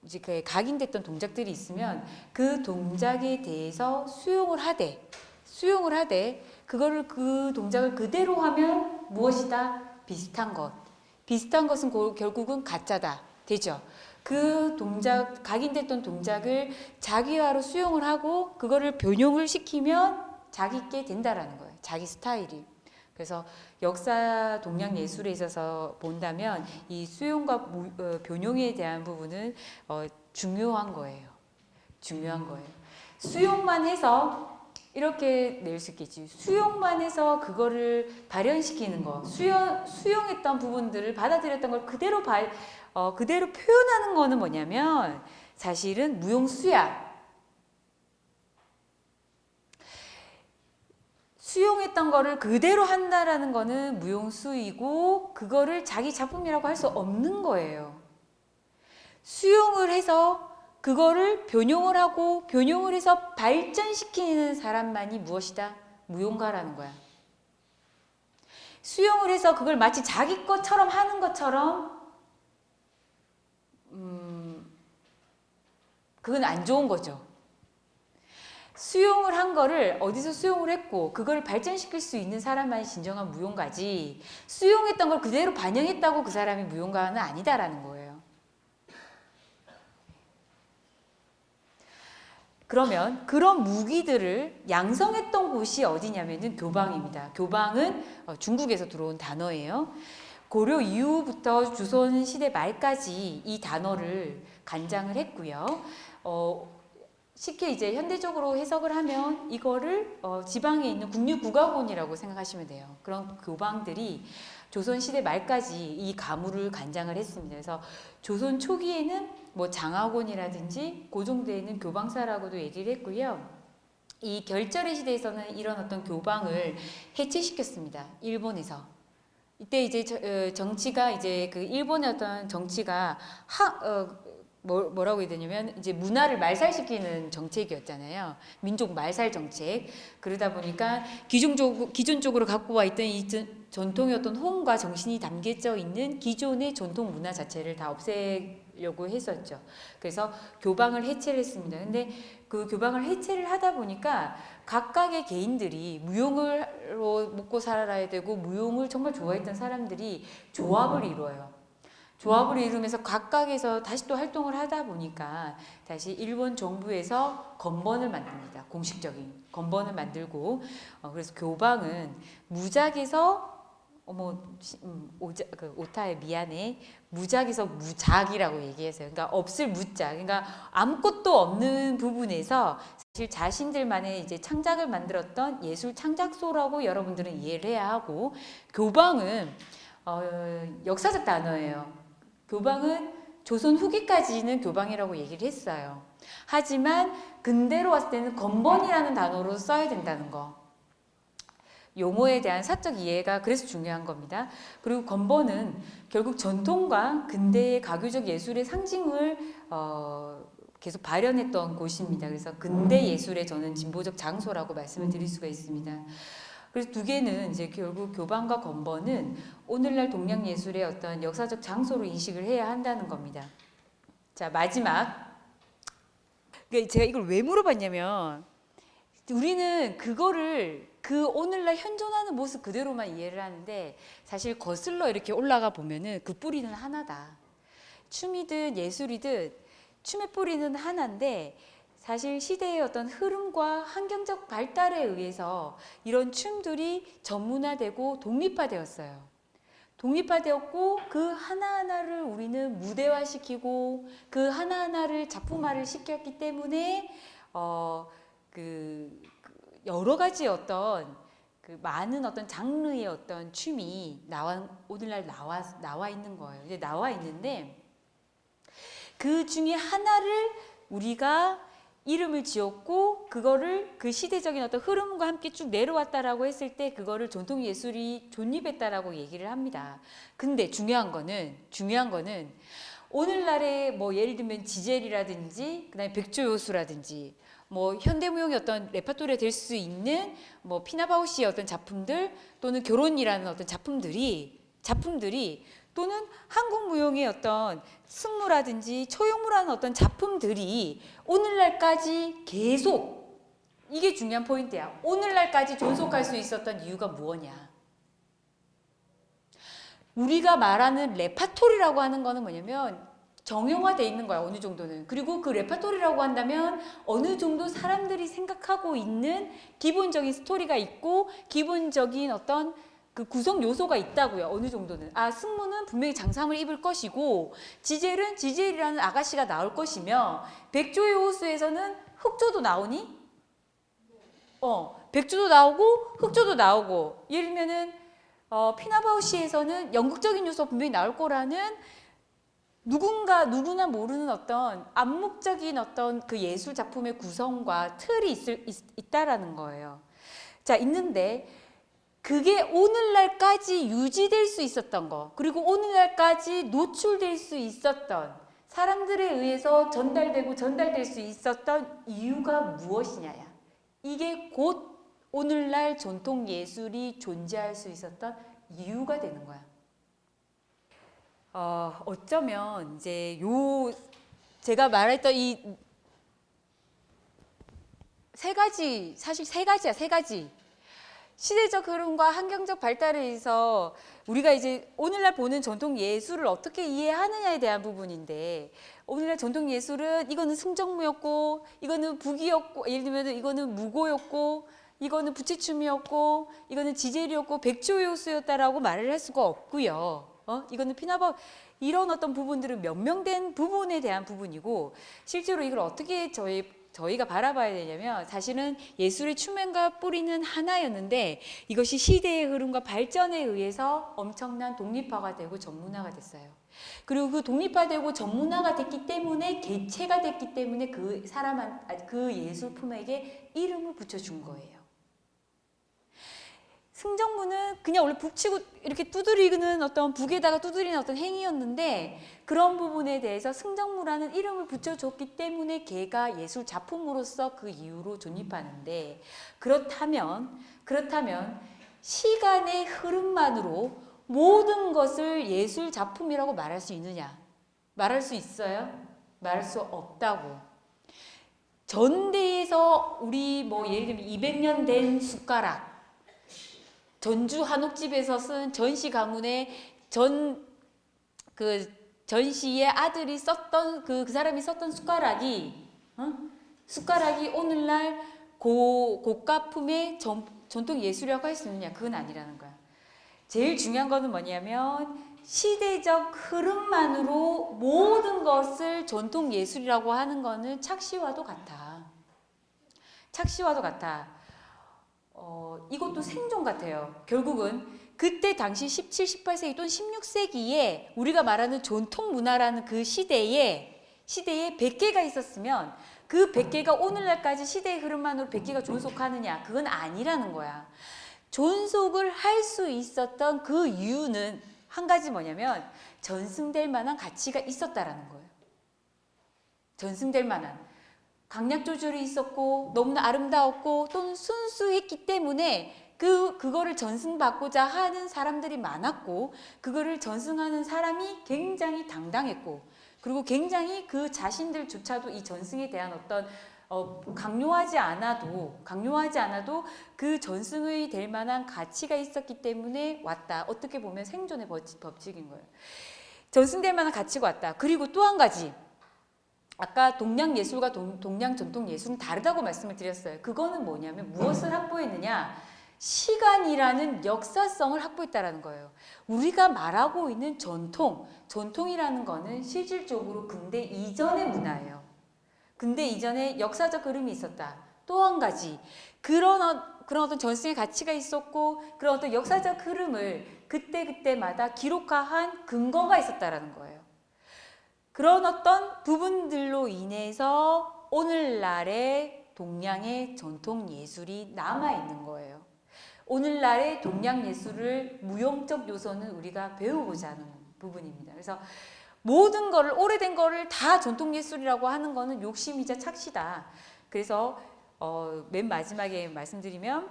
S1: 이제 그 각인됐던 동작들이 있으면 그 동작에 대해서 수용을 하되 그거를 그 동작을 그대로 하면 무엇이다? 비슷한 것. 비슷한 것은 결국은 가짜다. 되죠? 그 동작, 각인됐던 동작을 자기화로 수용을 하고 그거를 변형을 시키면 자기께 된다라는 거예요. 자기 스타일이. 그래서 역사 동양 예술에 있어서 본다면 이 수용과 변형에 대한 부분은 중요한 거예요. 중요한 거예요. 수용만 해서 이렇게 낼 수 있겠지. 수용만 해서 그거를 발현시키는 거. 수용했던 부분들을 받아들였던 걸 그대로 표현하는 거는 뭐냐면 사실은 무용수야. 수용했던 거를 그대로 한다라는 거는 무용수이고 그거를 자기 작품이라고 할 수 없는 거예요. 수용을 해서 그거를 변형을 하고 변형을 해서 발전시키는 사람만이 무엇이다? 무용가라는 거야. 수용을 해서 그걸 마치 자기 것처럼 하는 것처럼 그건 안 좋은 거죠. 수용을 한 거를 어디서 수용을 했고 그걸 발전시킬 수 있는 사람만이 진정한 무용가지 수용했던 걸 그대로 반영했다고 그 사람이 무용가는 아니다라는 거예요. 그러면 그런 무기들을 양성했던 곳이 어디냐면은 교방입니다. 교방은 중국에서 들어온 단어예요. 고려 이후부터 조선 시대 말까지 이 단어를 간장을 했고요. 쉽게 이제 현대적으로 해석을 하면 이거를 지방에 있는 국립국악원이라고 생각하시면 돼요. 그런 교방들이 조선 시대 말까지 이 가무를 간장을 했습니다. 그래서 조선 초기에는 뭐 장학원이라든지 그 정도에 있는 교방사라고도 얘기를 했고요. 이 결절의 시대에서는 이런 어떤 교방을 해체시켰습니다. 일본에서. 이때 이제 정치가 이제 그 일본의 어떤 정치가 뭐라고 해야 되냐면 이제 문화를 말살시키는 정책이었잖아요. 민족 말살 정책. 그러다 보니까 기존적으로 갖고 와 있던 이 전통의 어떤 홍과 정신이 담겨져 있는 기존의 전통 문화 자체를 다 없애려고 했었죠. 그래서 교방을 해체를 했습니다. 근데 그 교방을 해체를 하다 보니까 각각의 개인들이 무용으로 먹고 살아야 되고 무용을 정말 좋아했던 사람들이 조합을 이루어요. 조합을 이루면서 각각에서 다시 또 활동을 하다 보니까 다시 일본 정부에서 건번을 만듭니다. 공식적인 건번을 만들고 그래서 교방은 무작에서 오타에 미안해. 무작에서 무작이라고 얘기했어요. 그러니까 없을 무작. 그러니까 아무것도 없는 부분에서 사실 자신들만의 이제 창작을 만들었던 예술 창작소라고 여러분들은 이해를 해야 하고, 교방은 역사적 단어예요. 교방은 조선 후기까지는 교방이라고 얘기를 했어요. 하지만 근대로 왔을 때는 건번이라는 단어로 써야 된다는 거. 용어에 대한 사적 이해가 그래서 중요한 겁니다. 그리고 건번은 결국 전통과 근대의 가교적 예술의 상징을 계속 발현했던 곳입니다. 그래서 근대 예술의 저는 진보적 장소라고 말씀을 드릴 수가 있습니다. 그래서 두 개는 이제 결국 교방과 건번은 오늘날 동양 예술의 어떤 역사적 장소로 인식을 해야 한다는 겁니다. 자, 마지막. 그러니까 제가 이걸 왜 물어봤냐면 우리는 그거를 그 오늘날 현존하는 모습 그대로만 이해를 하는데 사실 거슬러 이렇게 올라가 보면은 그 뿌리는 하나다. 춤이든 예술이든 춤의 뿌리는 하나인데 사실 시대의 어떤 흐름과 환경적 발달에 의해서 이런 춤들이 전문화되고 독립화되었어요. 독립화되었고 그 하나하나를 우리는 무대화시키고 그 하나하나를 작품화를 시켰기 때문에 여러 가지 어떤 그 많은 어떤 장르의 어떤 춤이 오늘날 나와 있는 거예요. 이제 나와 있는데 그 중에 하나를 우리가 이름을 지었고 그거를 그 시대적인 어떤 흐름과 함께 쭉 내려왔다라고 했을 때 그거를 전통 예술이 존립했다라고 얘기를 합니다. 근데 중요한 거는 오늘날의 뭐 예를 들면 지젤이라든지 그다음에 백조요수라든지 뭐 현대무용의 어떤 레파토리가 될 수 있는 뭐 피나바우시의 어떤 작품들 또는 결혼이라는 어떤 작품들이 또는 한국무용의 어떤 승무라든지 초용무라는 어떤 작품들이 오늘날까지 계속, 이게 중요한 포인트야. 오늘날까지 존속할 수 있었던 이유가 무엇이냐? 우리가 말하는 레파토리라고 하는 거는 뭐냐면 정형화되어 있는 거야, 어느 정도는. 그리고 그 레파토리라고 한다면 어느 정도 사람들이 생각하고 있는 기본적인 스토리가 있고 기본적인 어떤 그 구성 요소가 있다고요. 어느 정도는. 승무는 분명히 장삼을 입을 것이고 지젤은 지젤이라는 아가씨가 나올 것이며 백조의 호수에서는 흑조도 나오니? 백조도 나오고 흑조도 나오고 예를 들면은 피나바우시에서는 연극적인 요소 분명히 나올 거라는 누구나 모르는 어떤 암묵적인 어떤 그 예술 작품의 구성과 틀이 있다라는 거예요. 자, 있는데 그게 오늘날까지 유지될 수 있었던 거, 그리고 오늘날까지 노출될 수 있었던, 사람들에 의해서 전달될 수 있었던 이유가 무엇이냐야. 이게 곧 오늘날 전통 예술이 존재할 수 있었던 이유가 되는 거야. 어쩌면 이제 제가 말했던 이 세 가지, 사실 세 가지. 시대적 흐름과 환경적 발달에 의해서 우리가 이제 오늘날 보는 전통 예술을 어떻게 이해하느냐에 대한 부분인데, 오늘날 전통 예술은 이거는 승정무였고 이거는 북이었고, 예를 들면 이거는 무고였고 이거는 부채춤이었고 이거는 지젤이었고 백조요수였다라고 말을 할 수가 없고요. 이거는 피나바 이런 어떤 부분들은 명명된 부분에 대한 부분이고 실제로 이걸 어떻게 저희가 바라봐야 되냐면 사실은 예술의 추면과 뿌리는 하나였는데 이것이 시대의 흐름과 발전에 의해서 엄청난 독립화가 되고 전문화가 됐어요. 그리고 그 독립화되고 전문화가 됐기 때문에 개체가 됐기 때문에 그 예술품에게 이름을 붙여준 거예요. 승정문은 그냥 원래 북치고 이렇게 두드리는 어떤 북에다가 두드리는 어떤 행위였는데 그런 부분에 대해서 승정무라는 이름을 붙여줬기 때문에 걔가 예술 작품으로서 그 이후로 존립하는데 그렇다면 시간의 흐름만으로 모든 것을 예술 작품이라고 말할 수 있느냐? 말할 수 있어요? 말할 수 없다고. 전대에서 우리 예를 들면 200년 된 숟가락 전주 한옥집에서 쓴 전시 가문의 전시의 아들이 썼던 그 사람이 썼던 숟가락이 오늘날 고가품의 전통 예술이라고 할 수 있느냐? 그건 아니라는 거야. 제일 중요한 거는 뭐냐면 시대적 흐름만으로 모든 것을 전통 예술이라고 하는 거는 착시와도 같아. 착시와도 같아. 이것도 생존 같아요. 결국은 그때 당시 17, 18세기 또는 16세기에 우리가 말하는 전통 문화라는 그 시대에 100개가 있었으면 그 100개가 오늘날까지 시대의 흐름만으로 100개가 존속하느냐? 그건 아니라는 거야. 존속을 할 수 있었던 그 이유는 한 가지 뭐냐면 전승될 만한 가치가 있었다라는 거예요. 전승될 만한. 강약 조절이 있었고 너무나 아름다웠고 또는 순수했기 때문에 그거를 전승받고자 하는 사람들이 많았고 그거를 전승하는 사람이 굉장히 당당했고 그리고 굉장히 그 자신들조차도 이 전승에 대한 어떤 강요하지 않아도 그 전승의 될 만한 가치가 있었기 때문에 왔다. 어떻게 보면 생존의 법칙인 거예요. 전승될 만한 가치가 왔다. 그리고 또 한 가지. 아까 동양 예술과 동양 전통 예술은 다르다고 말씀을 드렸어요. 그거는 뭐냐면 무엇을 확보했느냐? 시간이라는 역사성을 확보했다라는 거예요. 우리가 말하고 있는 전통이라는 거는 실질적으로 근대 이전의 문화예요. 근대 이전에 역사적 흐름이 있었다. 또 한 가지 그런 어떤 전승의 가치가 있었고 그런 어떤 역사적 흐름을 그때마다 기록한 근거가 있었다라는 거예요. 그런 어떤 부분들로 인해서 오늘날의 동양의 전통 예술이 남아있는 거예요. 오늘날의 동양 예술을 무용적 요소는 우리가 배우고자 하는 부분입니다. 그래서 모든 거를 오래된 거를 다 전통 예술이라고 하는 거는 욕심이자 착시다. 그래서 맨 마지막에 말씀드리면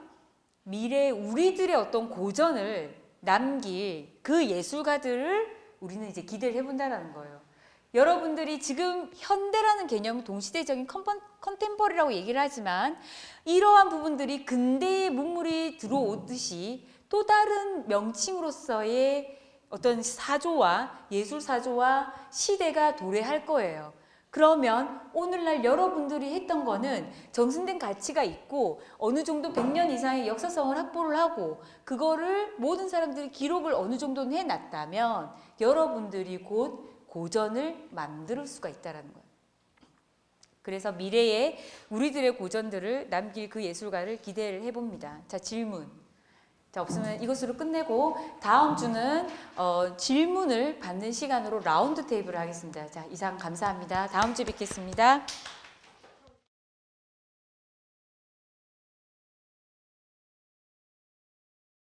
S1: 미래 우리들의 어떤 고전을 남길 그 예술가들을 우리는 이제 기대를 해본다는 거예요. 여러분들이 지금 현대라는 개념은 동시대적인 컨템퍼리라고 얘기를 하지만 이러한 부분들이 근대의 문물이 들어오듯이 또 다른 명칭으로서의 어떤 사조와 예술 사조와 시대가 도래할 거예요. 그러면 오늘날 여러분들이 했던 거는 정승된 가치가 있고 어느 정도 100년 이상의 역사성을 확보를 하고 그거를 모든 사람들이 기록을 어느 정도는 해놨다면 여러분들이 곧 고전을 만들 수가 있다는 거예요. 그래서 미래에 우리들의 고전들을 남길 그 예술가를 기대를 해봅니다. 자, 질문. 자, 없으면 이것으로 끝내고 다음 주는 질문을 받는 시간으로 라운드 테이블을 하겠습니다. 자, 이상 감사합니다. 다음 주에 뵙겠습니다.